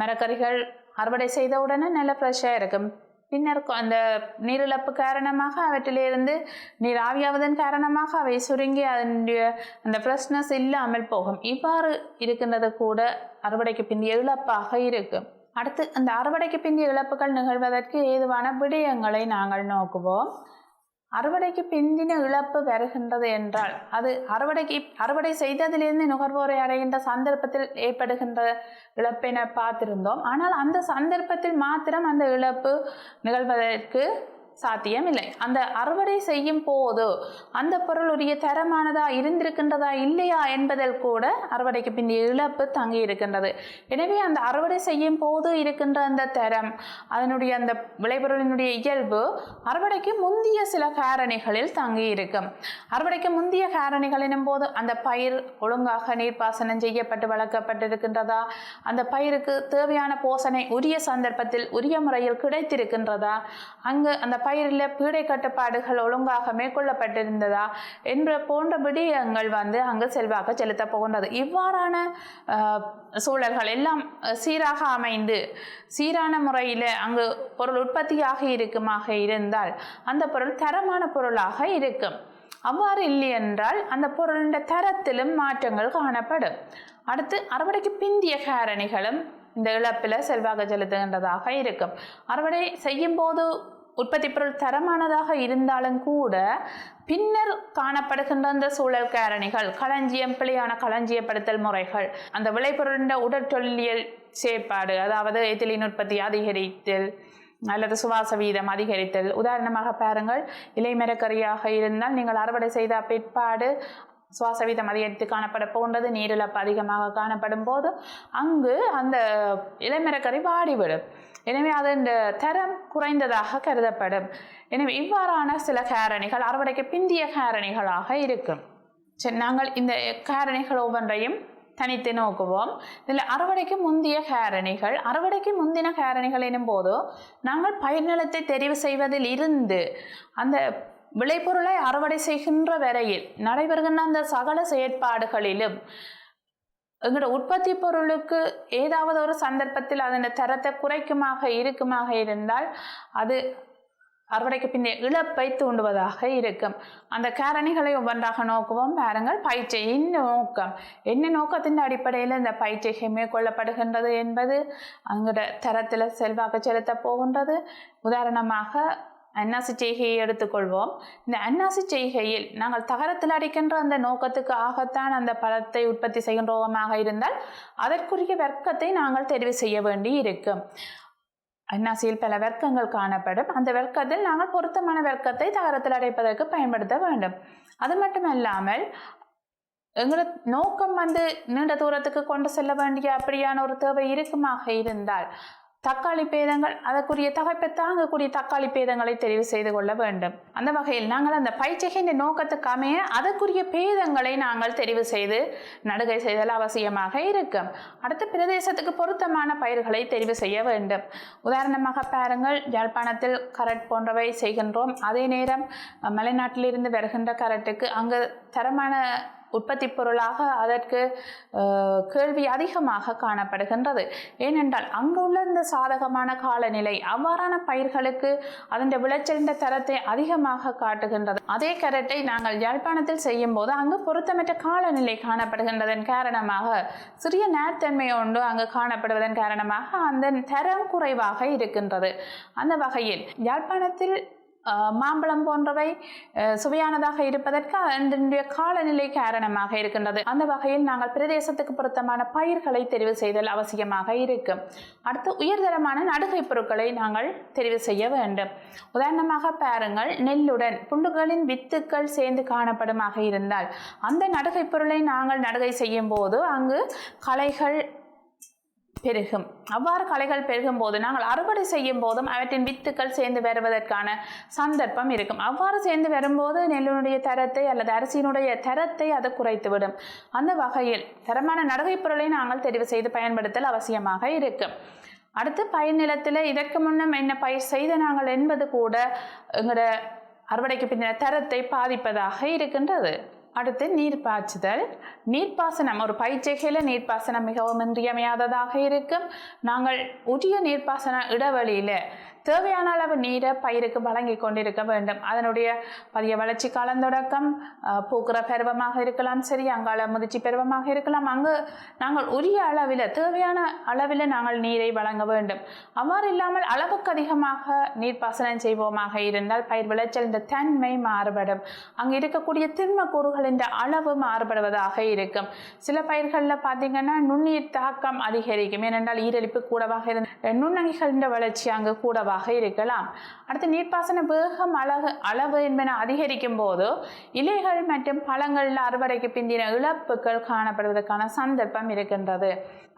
மரக்கறிகள் அறுவடை செய்தவுடனே நல்ல ஃப்ரெஷ்ஷாக இருக்கும். பின்னர் அந்த நீரிழப்பு காரணமாக அவற்றிலிருந்து நீர் ஆவியாவதன் காரணமாக அவை சுருங்கி அதனுடைய அந்த ஃப்ரெஷ்னஸ் இல்லாமல் போகும். இவ்வாறு இருக்கின்றது கூட அறுவடைக்கு பிந்திய இழப்பாக இருக்கும். அடுத்து அந்த அறுவடைக்கு பிந்திய இழப்புகள் நிகழ்வதற்கு ஏதுவான விடயங்களை நாங்கள் நோக்குவோம். அறுவடைக்கு பிந்தின இழப்பு வருகின்றது என்றால் அது அறுவடை செய்ததிலிருந்து நுகர்வோரை அடைகின்ற சந்தர்ப்பத்தில் ஏற்படுகின்ற இழப்பினை பார்த்திருந்தோம். ஆனால் அந்த சந்தர்ப்பத்தில் மாத்திரம் அந்த இழப்பு நிகழ்வதற்கு சாத்தியமில்லை. அந்த அறுவடை செய்யும் போது அந்த பொருளுடைய தரமானதா இருந்திருக்கின்றதா இல்லையா என்பதில் கூட அறுவடைக்கு பிந்திய இழப்பு தங்கி இருக்கின்றது. எனவே அந்த அறுவடை செய்யும் போது இருக்கின்ற அந்த தரம் அதனுடைய அந்த விளைபொருளினுடைய இயல்பு அறுவடைக்கு முந்திய சில காரணிகளில் தங்கி இருக்கும். அறுவடைக்கு முந்திய காரணிகள் எனும் போது அந்த பயிர் ஒழுங்காக நீர்ப்பாசனம் செய்யப்பட்டு வளர்க்கப்பட்டிருக்கின்றதா, அந்த பயிருக்கு தேவையான போஷணை உரிய சந்தர்ப்பத்தில் உரிய முறையில் கிடைத்திருக்கின்றதா, அங்கு அந்த பயிரில் பீடை கட்டுப்பாடுகள் ஒழுங்காக மேற்கொள்ளப்பட்டிருந்ததா என்ற போன்ற விடயங்கள் அங்கு செல்வாக்கு செலுத்த போகின்றது. இவ்வாறான சூழல்கள் எல்லாம் சீராக அமைந்து சீரான முறையில் அங்கு பொருள் உற்பத்தியாக இருக்குமாக இருந்தால் அந்த பொருள் தரமான பொருளாக இருக்கும். அவ்வாறு இல்லை என்றால் அந்த பொருளின் தரத்திலும் மாற்றங்கள் காணப்படும். அடுத்து அறுவடைக்கு பிந்திய காரணிகளும் இந்த இழப்பில் செல்வாக்கு செலுத்துகின்றதாக இருக்கும். அறுவடை செய்யும் போது உற்பத்தி பொருள் தரமானதாக இருந்தாலும் கூட பின்னர் காணப்படுகின்ற அந்த சூழல் காரணிகள் பிழையான களஞ்சியப்படுத்தல் முறைகள், அந்த விளைபொருளின் உடற்தொல்லியல் செயற்பாடு, அதாவது எத்திலீன் உற்பத்தி அதிகரித்தல் அல்லது சுவாச வீதம் அதிகரித்தல். உதாரணமாக பாருங்கள், இலைமரக்கறியாக இருந்தால் நீங்கள் அறுவடை செய்த பிற்பாடு சுவாச வீதம் அதிகரித்து காணப்பட போன்றது, நீரிழப்பு அதிகமாக காணப்படும் போது அங்கு அந்த இலைமரக்கறி வாடிவிடும். எனவே அதன் தரம் குறைந்ததாக கருதப்படும். எனவே இவ்வாறான சில காரணிகள் அறுவடைக்கு பிந்திய காரணிகளாக இருக்கும். சரி, நாங்கள் இந்த காரணிகள் ஒவ்வொன்றையும் தனித்து நோக்குவோம். இதில் அறுவடைக்கு முந்திய காரணிகள், அறுவடைக்கு முந்தின காரணிகள் எனும் போது நாங்கள் பயிர் நிலத்தை தெரிவு செய்வதில் இருந்து அந்த விளைபொருளை அறுவடை செய்கின்ற வரையில் நடைபெறுகின்ற அந்த சகல செயற்பாடுகளிலும் எங்களோட உற்பத்தி பொருளுக்கு ஏதாவது ஒரு சந்தர்ப்பத்தில் அதன் தரத்தை இருக்குமாக இருந்தால் அது அறுவடைக்கு பின்னே இழப்பை தூண்டுவதாக இருக்கும். அந்த காரணிகளை ஒவ்வொன்றாக நோக்குவோம். பாருங்கள், பயிற்சியின் நோக்கம் என்ன, நோக்கத்தின் அடிப்படையில் இந்த பயிற்சிகை மேற்கொள்ளப்படுகின்றது என்பது அங்கோட தரத்தில் செல்வாக்கு செலுத்த போகின்றது. உதாரணமாக அன்னாசி செய்கையை எடுத்துக்கொள்வோம். இந்த அன்னாசி செய்கையில் நாங்கள் தகரத்தில் அடிக்கின்ற அந்த நோக்கத்துக்கு ஆகத்தான் அந்த பழத்தை உற்பத்தி செய்கின்றோமாக இருந்தால் அதற்குரிய வர்க்கத்தை நாங்கள் தெரிவு செய்ய வேண்டி இருக்கும். அன்னாசியில் பல வர்க்கங்கள் காணப்படும். அந்த வர்க்கத்தில் நாங்கள் பொருத்தமான வர்க்கத்தை தகரத்தில் அடைப்பதற்கு பயன்படுத்த வேண்டும். அது மட்டுமல்லாமல் எங்களோட நோக்கம் நீண்ட தூரத்துக்கு கொண்டு செல்ல வேண்டிய அப்படியான ஒரு தேவை இருக்குமாக இருந்தால் தக்காளி பேதங்கள் அதற்குரிய தகைப்பை தாங்கக்கூடிய தக்காளி பேதங்களை தெரிவு செய்து கொள்ள வேண்டும். அந்த வகையில் நாங்கள் அந்த பயிற்சியின் நோக்கத்துக்கு அமைய அதற்குரிய பேதங்களை நாங்கள் தெரிவு செய்து நடுகை செய்தல் அவசியமாக இருக்கும். அடுத்து பிரதேசத்துக்கு பொருத்தமான பயிர்களை தெரிவு செய்ய வேண்டும். உதாரணமாக பாருங்கள், யாழ்ப்பாணத்தில் கரட் போன்றவை செய்கின்றோம். அதே நேரம் மலைநாட்டிலிருந்து வருகின்ற கரட்டுக்கு அங்கு தரமான உற்பத்தி பொருளாக அதற்கு கேள்வி அதிகமாக காணப்படுகின்றது. ஏனென்றால் அங்குள்ள இந்த சாதகமான காலநிலை அவ்வாறான பயிர்களுக்கு அதன் விளைச்சலின் தரத்தை அதிகமாக காட்டுகின்றது. அதே கரட்டை நாங்கள் யாழ்ப்பாணத்தில் செய்யும் போது அங்கு பொருத்தமற்ற காலநிலை காணப்படுகின்றதன் காரணமாக சிறிய நேர்த்தன்மை ஒன்று அங்கு காணப்படுவதன் காரணமாக அந்த தரம் குறைவாக இருக்கின்றது. அந்த வகையில் யாழ்ப்பாணத்தில் மாம்பழம் போன்றவை சுவையானதாக இருப்பதற்கு அதனுடைய காலநிலை காரணமாக இருக்கின்றது. அந்த வகையில் நாங்கள் பிரதேசத்துக்கு பொருத்தமான பயிர்களை தெரிவு செய்தல் அவசியமாக இருக்கும். அடுத்து உயர்தரமான நடுகை பொருட்களை நாங்கள் தெரிவு செய்ய வேண்டும். உதாரணமாக பாருங்கள், நெல்லுடன் புல்லுகளின் வித்துக்கள் சேர்ந்து காணப்படுமாக இருந்தால் அந்த நடுகை பொருளை நாங்கள் நடுகை செய்யும் போது அங்கு களைகள் பெருகும். அவ்வாறு களைகள் பெருகும் போது நாங்கள் அறுவடை செய்யும் போதும் அவற்றின் வித்துக்கள் சேர்ந்து வருவதற்கான சந்தர்ப்பம் இருக்கும். அவ்வாறு சேர்ந்து வரும்போது நெல்லினுடைய தரத்தை அல்லது அரிசியினுடைய தரத்தை அது குறைத்துவிடும். அந்த வகையில் தரமான நடுகை பொருளை நாங்கள் தெரிவு செய்து பயன்படுத்தல் அவசியமாக இருக்கும். அடுத்து பயிர் நிலத்தில் இதற்கு முன்னம் என்ன பயிர் செய்த நாங்கள் என்பது கூட எங்களோட அறுவடைக்கு பின்ன தரத்தை பாதிப்பதாக இருக்கின்றது. அடுத்து நீர் பாய்ச்சுதல். நீர்ப்பாசனம் ஒரு பயிற்சிகையில் நீர்ப்பாசனம் மிகவும் இன்றியமையாததாக இருக்கும். நாங்கள் உரிய நீர்ப்பாசன இடைவெளியில் தேவையான அளவு நீரை பயிருக்கு வழங்கி கொண்டிருக்க வேண்டும். அதனுடைய பதிய வளர்ச்சி காலம் தொடக்கம் பூக்கிற பருவமாக இருக்கலாம், சரி அங்கால முதிர்ச்சி பருவமாக இருக்கலாம், அங்கு நாங்கள் உரிய அளவில் தேவையான அளவில் நாங்கள் நீரை வழங்க வேண்டும். அவ்வாறு இல்லாமல் அளவுக்கு அதிகமாக நீர்ப்பாசனம் செய்வோமாக இருந்தால் பயிர் விளைச்சல் இந்த தன்மை மாறுபடும். அங்கு இருக்கக்கூடிய திண்ம கூறுகளின் அளவு மாறுபடுவதாக இருக்கும். சில பயிர்களில் பார்த்தீங்கன்னா நுண்ணீர் தாக்கம் அதிகரிக்கும். ஏனென்றால் ஈரலிப்பு கூடவாக இருந்த நுண்ணங்கிகளின் வளர்ச்சி அங்கு கூடவாக இருக்கலாம். அடுத்து நீர்ப்பாசன வேகம் அளவு என்பன அதிகரிக்கும் போது இலைகள் மற்றும் பழங்களில் அறுவடைக்கு பிந்தின இழப்புகள் காணப்படுவதற்கான சந்தர்ப்பம் இருக்கின்றது.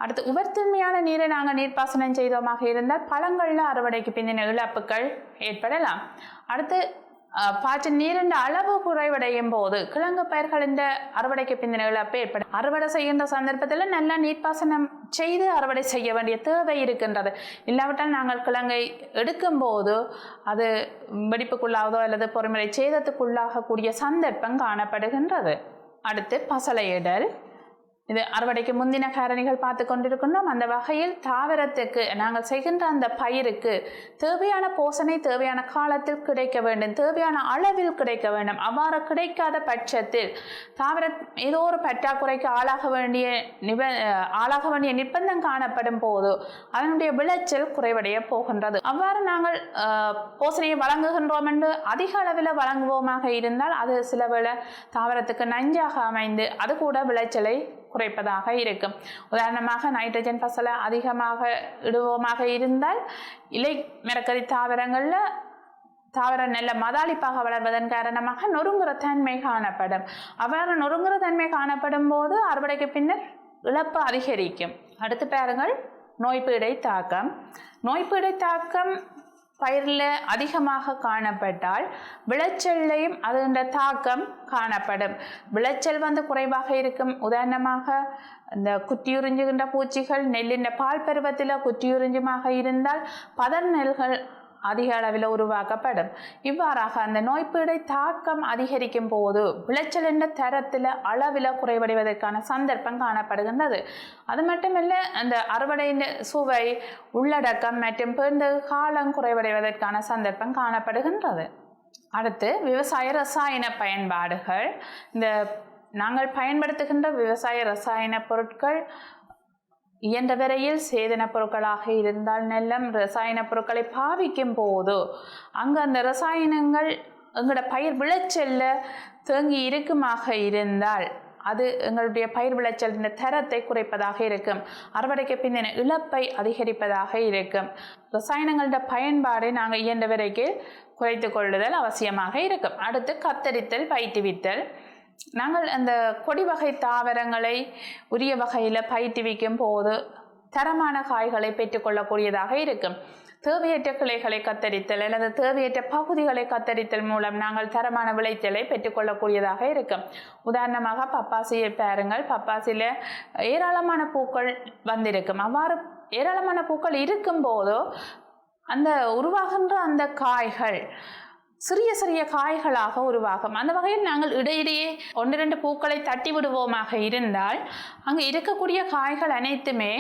அடுத்து உவர்த்தன்மையான நீரை நாங்கள் நீர்ப்பாசனம் செய்தோமாக இருந்தால் பழங்களில் அறுவடைக்கு பிந்தின இழப்புகள் ஏற்படலாம். அடுத்து பாய்ச்சின் நீரின் அளவு குறைவடையும் போது கிழங்கு பயிர்களின் அறுவடைக்கு பிந்தின இழப்பு ஏற்படும். அறுவடை செய்கின்ற சந்தர்ப்பத்தில் நல்ல நீர்ப்பாசனம் செய்து அறுவடை செய்ய வேண்டிய தேவை இருக்கின்றது. இல்லாவிட்டால் நாங்கள் கிழங்கை எடுக்கும் போது அது வெடிப்புக்குள்ளாவதோ அல்லது பொறுமுறை சேதத்துக்குள்ளாகக்கூடிய சந்தர்ப்பம் காணப்படுகின்றது. அடுத்து பசலையிடல். இது அறுவடைக்கு முந்தின காரணிகள் பார்த்து கொண்டிருக்கின்றோம். அந்த வகையில் தாவரத்துக்கு நாங்கள் செய்கின்ற அந்த பயிருக்கு தேவையான போஷணை தேவையான காலத்தில் கிடைக்க வேண்டும், தேவையான அளவில் கிடைக்க வேண்டும். அவ்வாறு கிடைக்காத பட்சத்தில் தாவர ஏதோ ஒரு பற்றாக்குறைக்கு ஆளாக வேண்டிய நிர்பந்தம் காணப்படும் போது அதனுடைய விளைச்சல் குறைவடைய போகின்றது. அவ்வாறு நாங்கள் போஷணையை வழங்குகின்றோம் என்று அதிக அளவில் வழங்குவோமாக இருந்தால் அது சில வேளை தாவரத்துக்கு நஞ்சாக அமைந்து அது கூட விளைச்சலை குறைப்பதாக இருக்கும். உதாரணமாக நைட்ரஜன் பசலை அதிகமாக இடுவோமாக இருந்தால் இலை மரக்கறி தாவரங்களில் தாவரம் நல்ல மதாளிப்பாக வளர்வதன் காரணமாக நொறுங்குற தன்மை காணப்படும். அவ்வாறு நொறுங்குற தன்மை காணப்படும் போது அறுவடைக்கு பின்னர் இழப்பு அதிகரிக்கும். அடுத்து பாருங்கள், நோய்பீடை தாக்கம். நோய்பீடை தாக்கம் பயிரில் அதிகமாக காணப்பட்டால் விளைச்சல்லையும் அதன் தாக்கம் காணப்படும். விளைச்சல் குறைவாக இருக்கும். உதாரணமாக இந்த குத்தியுறிஞ்சுகின்ற பூச்சிகள் நெல்லின் பால் பருவத்தில் குத்தியுறிஞ்சுமாக இருந்தால் பதர் நெல்கள் அதிக அளவில் உருவாக்கப்படும். இவ்வாறாக அந்த நோய்பீடை தாக்கம் அதிகரிக்கும் போது விளைச்சலின் தரத்தில் அளவில் குறைவடைவதற்கான சந்தர்ப்பம் காணப்படுகின்றது. அது மட்டுமல்ல, அந்த அறுவடையின் சுவை உள்ளடக்கம் மற்றும் பேர்ந்த காலம் குறைவடைவதற்கான சந்தர்ப்பம் காணப்படுகின்றது. அடுத்து விவசாய ரசாயன பயன்பாடுகள். இந்த நாங்கள் பயன்படுத்துகின்ற விவசாய ரசாயன பொருட்கள் இயன்ற வரையில் சேதன பொருட்களாக இருந்தால் நெல்லம் ரசாயன பொருட்களை பாவிக்கும் போது அங்கு அந்த ரசாயனங்கள் எங்களோட பயிர் விளைச்சல்ல தேங்கி இருக்குமாக இருந்தால் அது எங்களுடைய பயிர் விளைச்சலின் தரத்தை குறைப்பதாக இருக்கும். அறுவடைக்கு பின்ன இழப்பை அதிகரிப்பதாக இருக்கும். ரசாயனங்களோட பயன்பாடை நாங்கள் இயன்ற வரைக்கும் குறைத்து கொள்ளுதல் அவசியமாக இருக்கும். அடுத்து கத்தரித்தல், பயிற்றுவித்தல். நாங்கள் அந்த கொடி வகை தாவரங்களை உரிய வகையில் பயிற்றுவிக்கும் போது தரமான காய்களை பெற்றுக்கொள்ளக்கூடியதாக இருக்கும். தேவையற்ற கிளைகளை கத்தரித்தல் அல்லது தேவையற்ற பகுதிகளை கத்தரித்தல் மூலம் நாங்கள் தரமான விளைச்சலை பெற்றுக்கொள்ளக்கூடியதாக இருக்கும். உதாரணமாக பப்பாசியை பாருங்கள், பப்பாசியில் ஏராளமான பூக்கள் வந்திருக்கும். அவ்வாறு ஏராளமான பூக்கள் இருக்கும்போதோ அந்த உருவாகின்ற அந்த காய்கள் சிறிய சிறிய காய்களாக உருவாகும். அந்த வகையில் நாங்கள் இடையிடையே 1-2 பூக்களை தட்டி விடுவோமாக இருந்தால் அங்கு இருக்கக்கூடிய காய்கள் அனைத்துமே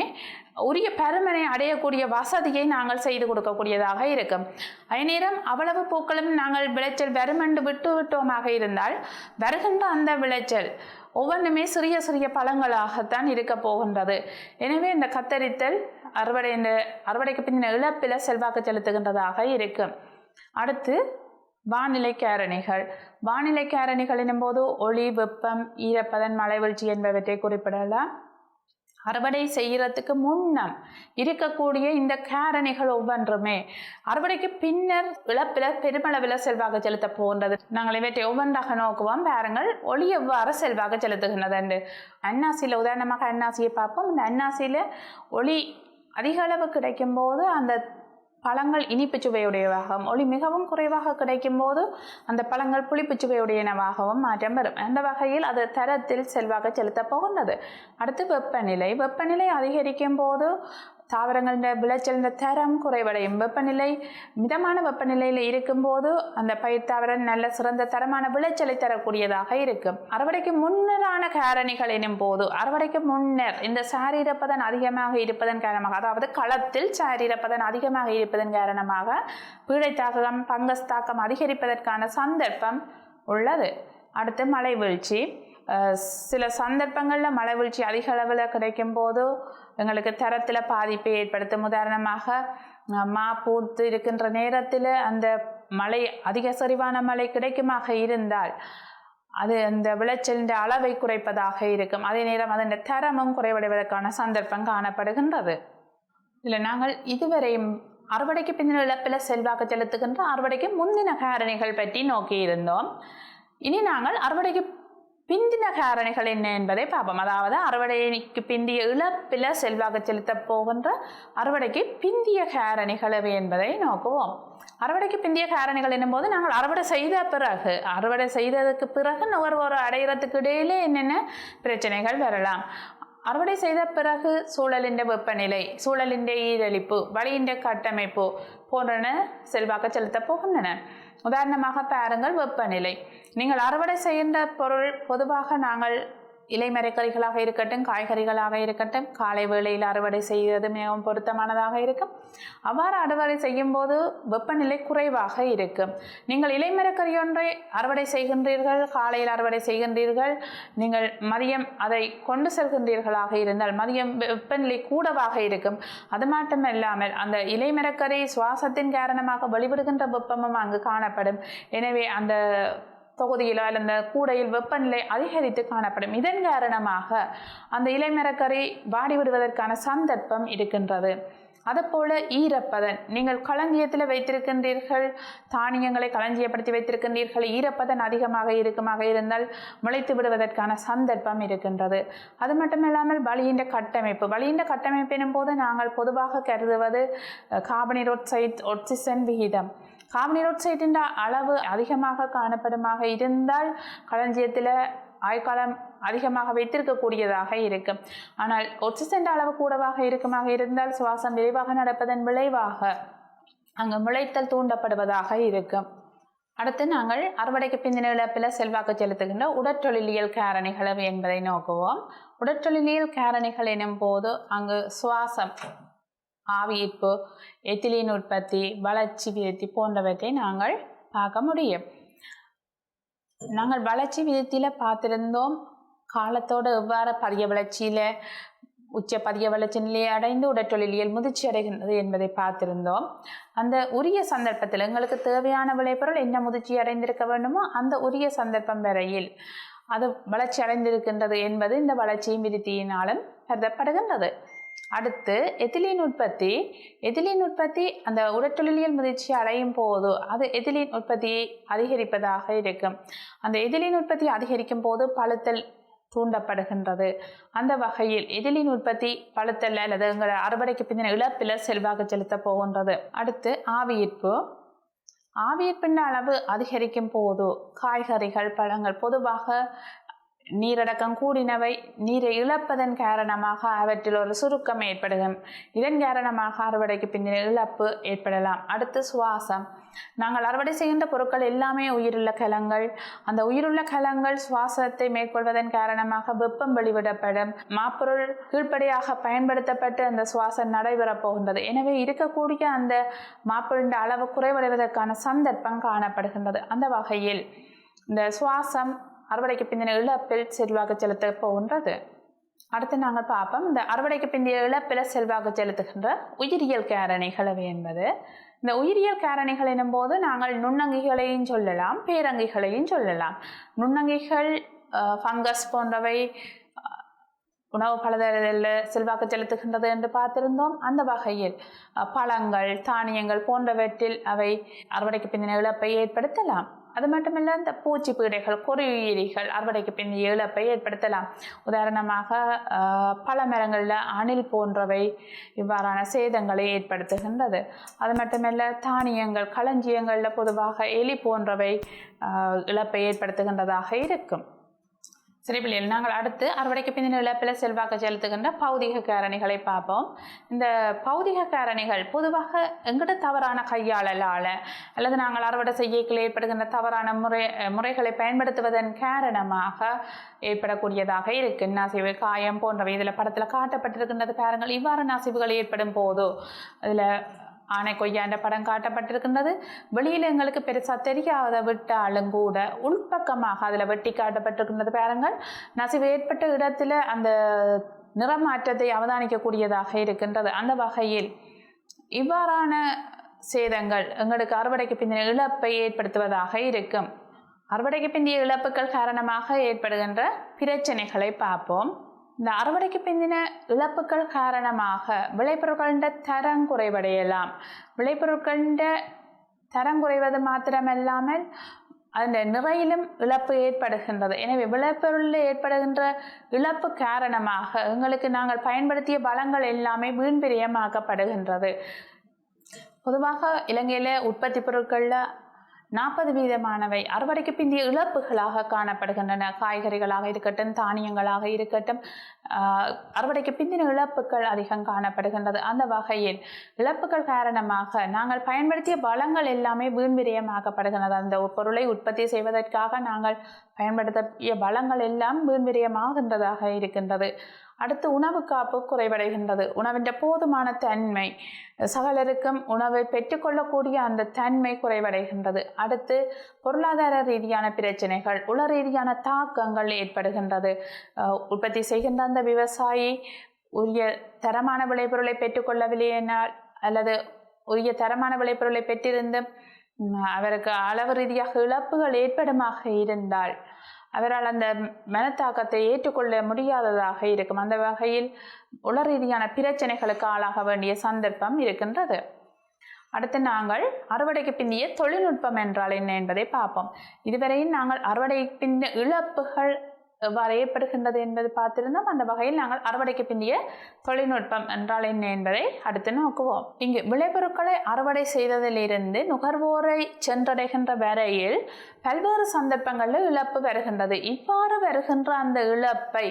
உரிய பருமனை அடையக்கூடிய வசதியை நாங்கள் செய்து கொடுக்கக்கூடியதாக இருக்கும். அதே நேரம் அவ்வளவு பூக்களும் நாங்கள் விளைச்சல் வருமென்று விட்டோமாக இருந்தால் வருகின்ற அந்த விளைச்சல் ஒவ்வொன்றுமே சிறிய சிறிய பழங்களாகத்தான் இருக்க போகின்றது. எனவே இந்த கத்தரித்தல் அறுவடைக்கு பின்ன இழப்பில் செல்வாக்கு செலுத்துகின்றதாக இருக்கும். அடுத்து வானிலை காரணிகள். வானிலை காரணிகள் எனும்போது ஒளி, வெப்பம், ஈரப்பதன், மழைவீழ்ச்சி என்பவற்றை குறிப்பிடலாம். அறுவடை செய்கிறதுக்கு முன்னம் இருக்கக்கூடிய இந்த காரணிகள் ஒவ்வொன்றுமே அறுவடைக்கு பின்னர் இழப்பில் பெருமளவில் செல்வாக்கு செலுத்த போகின்றது. நாங்கள் இவற்றை ஒவ்வொன்றாக நோக்குவோம். பாருங்கள், ஒளி எவ்வாறு செல்வாக்கு செலுத்துகின்றது என்று. அன்னாசியில் உதாரணமாக அன்னாசியை பார்ப்போம். இந்த அன்னாசியில் ஒளி அதிக அளவு கிடைக்கும் போது அந்த பழங்கள் இனிப்பு சுவையுடையவாகவும், ஒளி மிகவும் குறைவாக கிடைக்கும் போது அந்த பழங்கள் புளிப்பு சுவையுடையனவாகவும் மாற்றம் பெறும். அந்த வகையில் அது தரத்தில் செல்வாக்கு செலுத்த போகின்றது. அடுத்து வெப்பநிலை அதிகரிக்கும் போது தாவரங்களின் விளைச்சல் தரம் குறைவடையும். வெப்பநிலை மிதமான வெப்பநிலையில் இருக்கும்போது அந்த பயிர் தாவரம் நல்ல சிறந்த தரமான விளைச்சலை தரக்கூடியதாக இருக்கும். அறுவடைக்கு முன்னரான காரணிகள் எனும் போது அறுவடைக்கு முன்னர் இந்த சாரீரப்பதன் அதிகமாக இருப்பதன் காரணமாக, அதாவது களத்தில் சாரீரப்பதன் அதிகமாக இருப்பதன் காரணமாக பீடைத்தாக்கம், பங்கஸ் தாக்கம் அதிகரிப்பதற்கான சந்தர்ப்பம் உள்ளது. அடுத்து மழை வீழ்ச்சி. சில சந்தர்ப்பங்களில் மழை வீழ்ச்சி அதிக அளவில் கிடைக்கும் போது எங்களுக்கு தரத்தில் பாதிப்பை ஏற்படுத்தும். உதாரணமாக மா பூத்து இருக்கின்ற நேரத்தில் அந்த மழை அதிக சரிவான மழை கிடைக்குமாக இருந்தால் அது அந்த விளைச்சலின் அளவை குறைப்பதாக இருக்கும். அதே நேரம் அதன் தரமும் குறைவடைவதற்கான சந்தர்ப்பம் காணப்படுகின்றது. இதில் நாங்கள் இதுவரையும் அறுவடைக்கு பின்னர் இழப்பில் செல்வாக்கு செலுத்துகின்ற அறுவடைக்கு முந்தின காரணிகள் பற்றி நோக்கி இருந்தோம். இனி நாங்கள் அறுவடைக்கு பிந்தின காரணிகள் என்ன என்பதை பார்ப்போம். அதாவது அறுவடைக்கு பிந்திய இழப்பில் செல்வாக்கு செலுத்த போகின்ற அறுவடைக்கு பிந்திய காரணிகள் எவை என்பதை நோக்குவோம். அறுவடைக்கு பிந்திய காரணிகள் என்னும்போது நாங்கள் அறுவடை செய்ததுக்கு பிறகு நுகர்வோர் அடைகிறதுக்கு இடையிலே என்னென்ன பிரச்சனைகள் வரலாம். அறுவடை செய்த பிறகு சூழலின் வெப்பநிலை, சூழலின் ஈரலிப்பு, வழியின் கட்டமைப்பு போன்றன செல்வாக்கு செலுத்த போகின்றன. உதாரணமாக பாருங்கள், வெப்பநிலை. நீங்கள் அறுவடை செய்கின்ற பொருள் பொதுவாக நாங்கள் இலைமறைக்கறிகளாக இருக்கட்டும், காய்கறிகளாக இருக்கட்டும், காலை வேளையில் அறுவடை செய்வது மிகவும் பொருத்தமானதாக இருக்கும். அவ்வாறு அறுவடை செய்யும் போது வெப்பநிலை குறைவாக இருக்கும். நீங்கள் இலைமறைக்கறி ஒன்றை அறுவடை செய்கின்றீர்கள், காலையில் அறுவடை செய்கின்றீர்கள், நீங்கள் மதியம் அதை கொண்டு செல்கின்றீர்களாக இருந்தால் மதியம் வெப்பநிலை கூடவாக இருக்கும். அது மட்டுமல்லாமல் அந்த இலைமறைக்கறி சுவாசத்தின் காரணமாக வெளிவிடுகின்ற வெப்பமும் அங்கு காணப்படும். எனவே அந்த தொகுதியில் அந்த கூடையில் வெப்பநிலை அதிகரித்து காணப்படும். இதன் காரணமாக அந்த இலைமரக்கறி வாடிவிடுவதற்கான சந்தர்ப்பம் இருக்கின்றது. அதுபோல ஈரப்பதன், நீங்கள் களஞ்சியத்தில் வைத்திருக்கின்றீர்கள், தானியங்களை களஞ்சியப்படுத்தி வைத்திருக்கின்றீர்கள், ஈரப்பதன் அதிகமாக இருந்தால் முளைத்து விடுவதற்கான சந்தர்ப்பம் இருக்கின்றது. அது மட்டுமில்லாமல் வளியின் கட்டமைப்பு எனும் போது நாங்கள் பொதுவாக கருதுவது கார்பனீரொட்சைட் ஆக்சிஜன் விகிதம். கார்பனீரொட்சைட்டின் அளவு அதிகமாக காணப்படுமாக இருந்தால் களஞ்சியத்தில் ஆய்காலம் அதிகமாக வைத்திருக்கக்கூடியதாக இருக்கும். ஆனால் ஆக்சிஜன் அளவு கூடவாக இருக்குமாக இருந்தால் சுவாசம் விரைவாக நடப்பதன் விளைவாக அங்கு முளைத்தல் தூண்டப்படுவதாக இருக்கும். அடுத்து நாங்கள் அறுவடைக்கு பிந்தின இழப்பில் செல்வாக்கு செலுத்துகின்ற உடற்தொழிலியல் காரணிகள் என்பதை நோக்குவோம். உடற்தொழிலியல் காரணிகள் எனும் போது அங்கு சுவாசம், ஆவியீர்ப்பு, எத்திலீன் உற்பத்தி, வளர்ச்சி விருத்தி போன்றவற்றை நாங்கள் பார்க்க முடியும். நாங்கள் வளர்ச்சி விருத்தியில் பார்த்திருந்தோம் காலத்தோடு எவ்வாறு பதிய வளர்ச்சியில் உச்ச பதிய வளர்ச்சி நிலையை அடைந்து உடற்தொழிலியல் முதிர்ச்சி அடைகின்றது என்பதை பார்த்திருந்தோம். அந்த உரிய சந்தர்ப்பத்தில் எங்களுக்கு தேவையான விளைபொருள் என்ன முதிர்ச்சி அடைந்திருக்க வேண்டுமோ அந்த உரிய சந்தர்ப்பம் வரையில் அது வளர்ச்சி அடைந்திருக்கின்றது என்பது இந்த வளர்ச்சியின் விருத்தியினாலும் கருதப்படுகின்றது. அடுத்து எத்திலீன் உற்பத்தி அந்த உடற்தொழிலியல் முதிர்ச்சி அடையும் போது அது எத்திலீன் உற்பத்தியை அதிகரிப்பதாக இருக்கும். அந்த எத்திலீன் உற்பத்தி அதிகரிக்கும் போது பழுத்தல் தூண்டப்படுகின்றது. அந்த வகையில் எதிலின் உற்பத்தி பழுத்தல் அல்லது எங்களை அறுவடைக்கு பிந்தின இழப்பில் செல்வாக்கு செலுத்த போகின்றது. அடுத்து ஆவியீர்ப்பு. ஆவியீர்ப்பின் அளவு அதிகரிக்கும் போது காய்கறிகள் பழங்கள் பொதுவாக நீரடக்கம் கூடினவை நீரை இழப்பதன் காரணமாக அவற்றில் ஒரு சுருக்கம் ஏற்படுகும். இதன் காரணமாக அறுவடைக்கு பிந்தின இழப்பு ஏற்படலாம். அடுத்து சுவாசம். நாங்கள் அறுவடை செய்கின்ற பொருட்கள் எல்லாமே உயிருள்ள கலங்கள். அந்த உயிருள்ள கலங்கள் சுவாசத்தை மேற்கொள்வதன் காரணமாக வெப்பம் வெளிவிடப்படும். மாப்பொருள் கீழ்ப்படியாக பயன்படுத்தப்பட்டு அந்த சுவாசம் நடைபெறப் போகின்றது. எனவே இருக்கக்கூடிய அந்த மாப்பொருளின் அளவு குறைவடைவதற்கான சந்தர்ப்பம் காணப்படுகின்றது. அந்த வகையில் இந்த சுவாசம் அறுவடைக்கு பிந்தின இழப்பில் செல்வாக்கு செலுத்த போகின்றது. அடுத்து நாங்கள் பார்ப்போம் இந்த அறுவடைக்கு பிந்திய இழப்பில் செல்வாக்கு செலுத்துகின்ற உயிரியல் காரணிகள் என்பது. இந்த உயிரியல் காரணிகள் எனும்போது நாங்கள் நுண்ணங்கிகளையும் சொல்லலாம், பேரங்கிகளையும் சொல்லலாம். நுண்ணங்கிகள் ஃபங்கஸ் போன்றவை உணவு பலதரில் செல்வாக்கு செலுத்துகின்றது என்று பார்த்திருந்தோம். அந்த வகையில் பழங்கள் தானியங்கள் போன்றவற்றில் அவை அறுவடைக்கு பிந்தின இழப்பை ஏற்படுத்தலாம். அது மட்டுமல்ல இந்த பூச்சி பீடைகள் கொறியுயிரிகள் அறுவடைக்கு பிந்திய இழப்பை ஏற்படுத்தலாம். உதாரணமாக பல மரங்களில் அணில் போன்றவை இவ்வாறான சேதங்களை ஏற்படுத்துகின்றது. அது மட்டுமல்ல தானியங்கள் களஞ்சியங்களில் பொதுவாக எலி போன்றவை இழப்பை ஏற்படுத்துகின்றதாக இருக்கும். சரி பிள்ளைகள், நாங்கள் அடுத்து அறுவடைக்கு பிந்தின இழப்பில் செல்வாக்கு செலுத்துகின்ற பௌதிக காரணிகளை பார்ப்போம். இந்த பௌதிக காரணிகள் பொதுவாக எங்கிட்ட தவறான கையாளலால் அல்லது நாங்கள் அறுவடை செய்யக்கில் ஏற்படுகின்ற தவறான முறைகளை பயன்படுத்துவதன் காரணமாக ஏற்படக்கூடியதாக இருக்கு. நசிவு காயம் போன்றவை இதில் படத்தில் காட்டப்பட்டிருக்கின்றது பாருங்கள். இவ்வாறு நசிவுகள் ஏற்படும் போதோ அதில் ஆனை கொய்யாண்ட படம் காட்டப்பட்டிருக்கின்றது. வெளியில் எங்களுக்கு பெருசாக தெரியாத விட்டாலும் கூட உள்பக்கமாக அதில் வெட்டி காட்டப்பட்டிருக்கின்றது பாருங்கள். நசிவு ஏற்பட்ட இடத்துல அந்த நிறமாற்றத்தை அவதானிக்கக்கூடியதாக இருக்கின்றது. அந்த வகையில் இவ்வாறான சேதங்கள் எங்களுக்கு அறுவடைக்கு பிந்தின இழப்பை ஏற்படுத்துவதாக இருக்கும். அறுவடைக்கு பிந்திய இழப்புகள் காரணமாக ஏற்படுகின்ற பிரச்சனைகளை பார்ப்போம். இந்த அறுவடைக்கு பிந்தின இழப்புகள் காரணமாக விளைபொருட்களின் தரம் குறைவடையலாம். விளைபொருட்களின் தரம் குறைவது மாத்திரமல்லாமல் அந்த நிறையிலும் இழப்பு ஏற்படுகின்றது. எனவே விளைபொருளில் ஏற்படுகின்ற இழப்பு காரணமாக எங்களுக்கு நாங்கள் பயன்படுத்திய வளங்கள் எல்லாமே வீண்பிரியமாக்கப்படுகின்றது. பொதுவாக இலங்கையில் உற்பத்தி பொருட்களில் 40% அறுவடைக்கு பிந்திய இழப்புகளாக காணப்படுகின்றன. காய்கறிகளாக இருக்கட்டும் தானியங்களாக இருக்கட்டும் அறுவடைக்கு பிந்தின இழப்புகள் அதிகம் காணப்படுகின்றது. அந்த வகையில் இழப்புகள் காரணமாக நாங்கள் பயன்படுத்திய வளங்கள் எல்லாமே வீண்விரயமாக்கப்படுகின்றது. அந்த பொருளை உற்பத்தி செய்வதற்காக நாங்கள் பயன்படுத்திய வளங்கள் எல்லாம் வீண்விரயமாகின்றதாக இருக்கின்றது. அடுத்து உணவு காப்பு குறைவடைகின்றது. உணவின் போதுமான தன்மை சகலருக்கும் உணவை பெற்றுக்கொள்ளக்கூடிய அந்த தன்மை குறைவடைகின்றது. அடுத்து பொருளாதார ரீதியான பிரச்சனைகள் உள ரீதியான தாக்கங்கள் ஏற்படுகின்றது. உற்பத்தி செய்கின்ற அந்த விவசாயி உரிய தரமான விளைபொருளை பெற்றுக்கொள்ளவில்லையினால் அல்லது உரிய தரமான விளைபொருளை பெற்றிருந்து அவருக்கு அளவு ரீதியாக இழப்புகள் ஏற்படுமாக இருந்தால் அவரால் அந்த மனத்தாக்கத்தை ஏற்றுக்கொள்ள முடியாததாக இருக்கும். அந்த வகையில் உள ரீதியான பிரச்சனைகளுக்கு ஆளாக வேண்டிய சந்தர்ப்பம் இருக்கின்றது. அடுத்து நாங்கள் அறுவடைக்கு பிந்திய தொழில்நுட்பம் என்றால் என்ன என்பதை பார்ப்போம். இதுவரையும் நாங்கள் அறுவடைக்கு பிந்திய இழப்புகள் எவ்வாறு ஏற்படுகின்றது என்பது பார்த்திருந்தோம். அந்த வகையில் நாங்கள் அறுவடைக்கு பிந்திய தொழில்நுட்பம் என்றால் என்ன என்பதை அடுத்து நோக்குவோம். இங்கு விளைபொருட்களை அறுவடை செய்ததிலிருந்து நுகர்வோரை சென்றடைகின்ற வரையில் பல்வேறு சந்தர்ப்பங்களில் இழப்பு வருகின்றது. இவ்வாறு வருகின்ற அந்த இழப்பை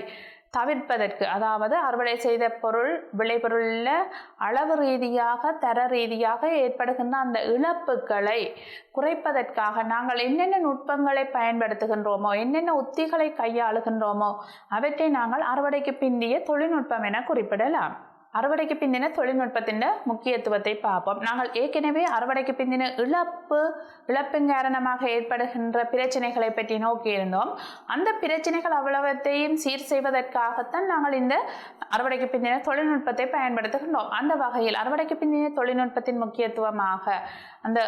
தவிர்ப்பதற்கு, அதாவது அறுவடை செய்த பொருள் விளைபொருளில் அளவு ரீதியாக தர ரீதியாக ஏற்படுகின்ற அந்த இழப்புகளை குறைப்பதற்காக நாங்கள் என்னென்ன நுட்பங்களை பயன்படுத்துகின்றோமோ என்னென்ன உத்திகளை கையாளுகின்றோமோ அவற்றை நாங்கள் அறுவடைக்கு பிந்திய தொழில்நுட்பம் என குறிப்பிடலாம். அறுவடைக்கு பிந்தின தொழில்நுட்பத்தின் முக்கியத்துவத்தை பார்ப்போம். நாங்கள் ஏற்கனவே அறுவடைக்கு பிந்தின இழப்பின் காரணமாக ஏற்படுகின்ற பிரச்சனைகளை பற்றி நோக்கியிருந்தோம். அந்த பிரச்சனைகள் அவ்வளவத்தையும் சீர் செய்வதற்காகத்தான் நாங்கள் இந்த அறுவடைக்கு பிந்தின தொழில்நுட்பத்தை பயன்படுத்துகின்றோம். அந்த வகையில் அறுவடைக்கு பிந்தின தொழில்நுட்பத்தின் முக்கியத்துவமாக அந்த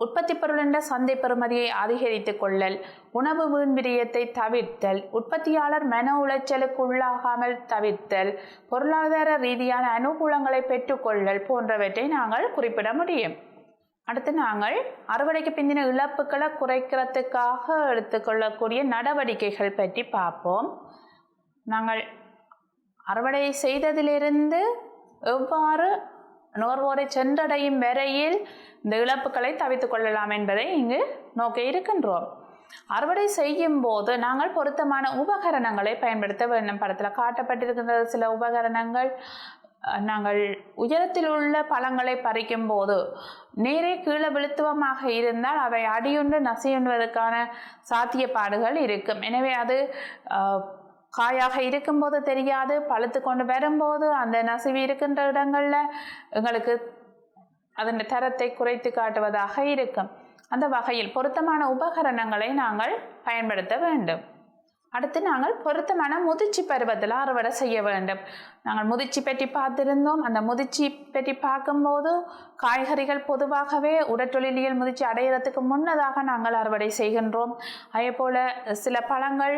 உற்பத்தி பொருளின் சந்தை பெறுமதியை அதிகரித்துக் கொள்ளல், உணவு வீண்விரயத்தை தவிர்த்தல், உற்பத்தியாளர் மன உளைச்சலுக்கு உள்ளாகாமல் தவிர்த்தல், பொருளாதார ரீதியான அனுகூலங்களை பெற்றுக்கொள்ளல் போன்றவற்றை நாங்கள் குறிப்பிட முடியும். அடுத்து நாங்கள் அறுவடைக்கு பிந்தின இழப்புகளை குறைக்கிறதுக்காக எடுத்துக்கொள்ளக்கூடிய நடவடிக்கைகள் பற்றி பார்ப்போம். நாங்கள் அறுவடை செய்ததிலிருந்து எவ்வாறு நுகர்வோரை சென்றடையும் வரையில் இந்த இழப்புகளை தவிர்த்து கொள்ளலாம் என்பதை இங்கு நோக்க இருக்கின்றோம். அறுவடை செய்யும் போது நாங்கள் பொருத்தமான உபகரணங்களை பயன்படுத்த வேண்டும். படத்தில் காட்டப்பட்டிருக்கின்ற சில உபகரணங்கள், நாங்கள் உயரத்தில் உள்ள பழங்களை பறிக்கும் போது நேரே கீழே விழுத்துவமாக இருந்தால் அவை அடியுண்டு நசியுண்டுவதற்கான சாத்தியப்பாடுகள் இருக்கும். எனவே அது காயாக இருக்கும்போது தெரியாது, பழுத்து கொண்டு வரும்போது அந்த நசிவு இருக்கின்ற இடங்களில் எங்களுக்கு அதன் தரத்தை குறைத்து காட்டுவதாக இருக்கும். அந்த வகையில் பொருத்தமான உபகரணங்களை நாங்கள் பயன்படுத்த வேண்டும். அடுத்து நாங்கள் பொருத்தமான முதிர்ச்சி பருவத்தில் அறுவடை செய்ய வேண்டும். நாங்கள் முதிர்ச்சி பற்றி பார்த்திருந்தோம். அந்த முதிர்ச்சி பற்றி பார்க்கும்போது காய்கறிகள் பொதுவாகவே உடற்தொழிலியல் முதிர்ச்சி அடையிறதுக்கு முன்னதாக நாங்கள் அறுவடை செய்கின்றோம். அதே போல் சில பழங்கள்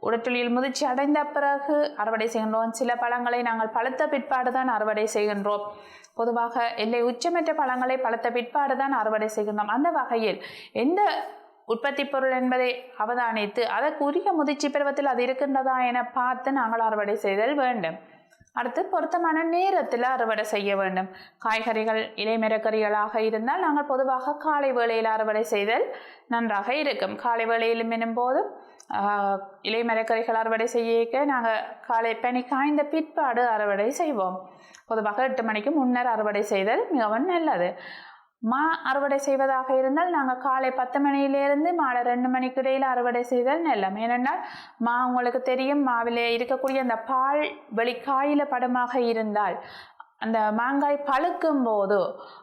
உடற்தொழில் முதிர்ச்சி அடைந்த பிறகு அறுவடை செய்கின்றோம். சில பழங்களை நாங்கள் பழுத்த பிற்பாடு தான் அறுவடை செய்கின்றோம். பொதுவாக எல்லை உச்சமற்ற பழங்களை பழுத்த பிற்பாடு தான் அறுவடை செய்கின்றோம். அந்த வகையில் எந்த உற்பத்தி பொருள் என்பதை அவதானித்து அதற்குரிய முதிர்ச்சி பருவத்தில் அது இருக்கின்றதா என பார்த்து நாங்கள் அறுவடை செய்தல் வேண்டும். அடுத்து பொருத்தமான நேரத்தில் அறுவடை செய்ய வேண்டும். காய்கறிகள் இலைமரக்கறிகளாக இருந்தால் நாங்கள் பொதுவாக காலை வேளையில் அறுவடை செய்தல் நன்றாக இருக்கும். காலை வேளையில் எனும்போது இலைமரக்கறிகள் அறுவடை செய்ய நாங்கள் காலை பனி காய்ந்த பிற்பாடு அறுவடை செய்வோம். பொதுவாக 8 மணிக்கு முன்னர் அறுவடை செய்தல் மிகவும் நல்லது. மா அறுவடை செய்வதாக இருந்தால் நாங்கள் காலை 10 மணியிலிருந்து மாலை 2 மணிக்கு இடையில் அறுவடை செய்தல் நல்லம். ஏனென்றால் மா உங்களுக்கு தெரியும், மாவிலே இருக்கக்கூடிய அந்த பால் வெளிக்காயில படமாக இருந்தால் அந்த மாங்காய் பழுக்கும் போது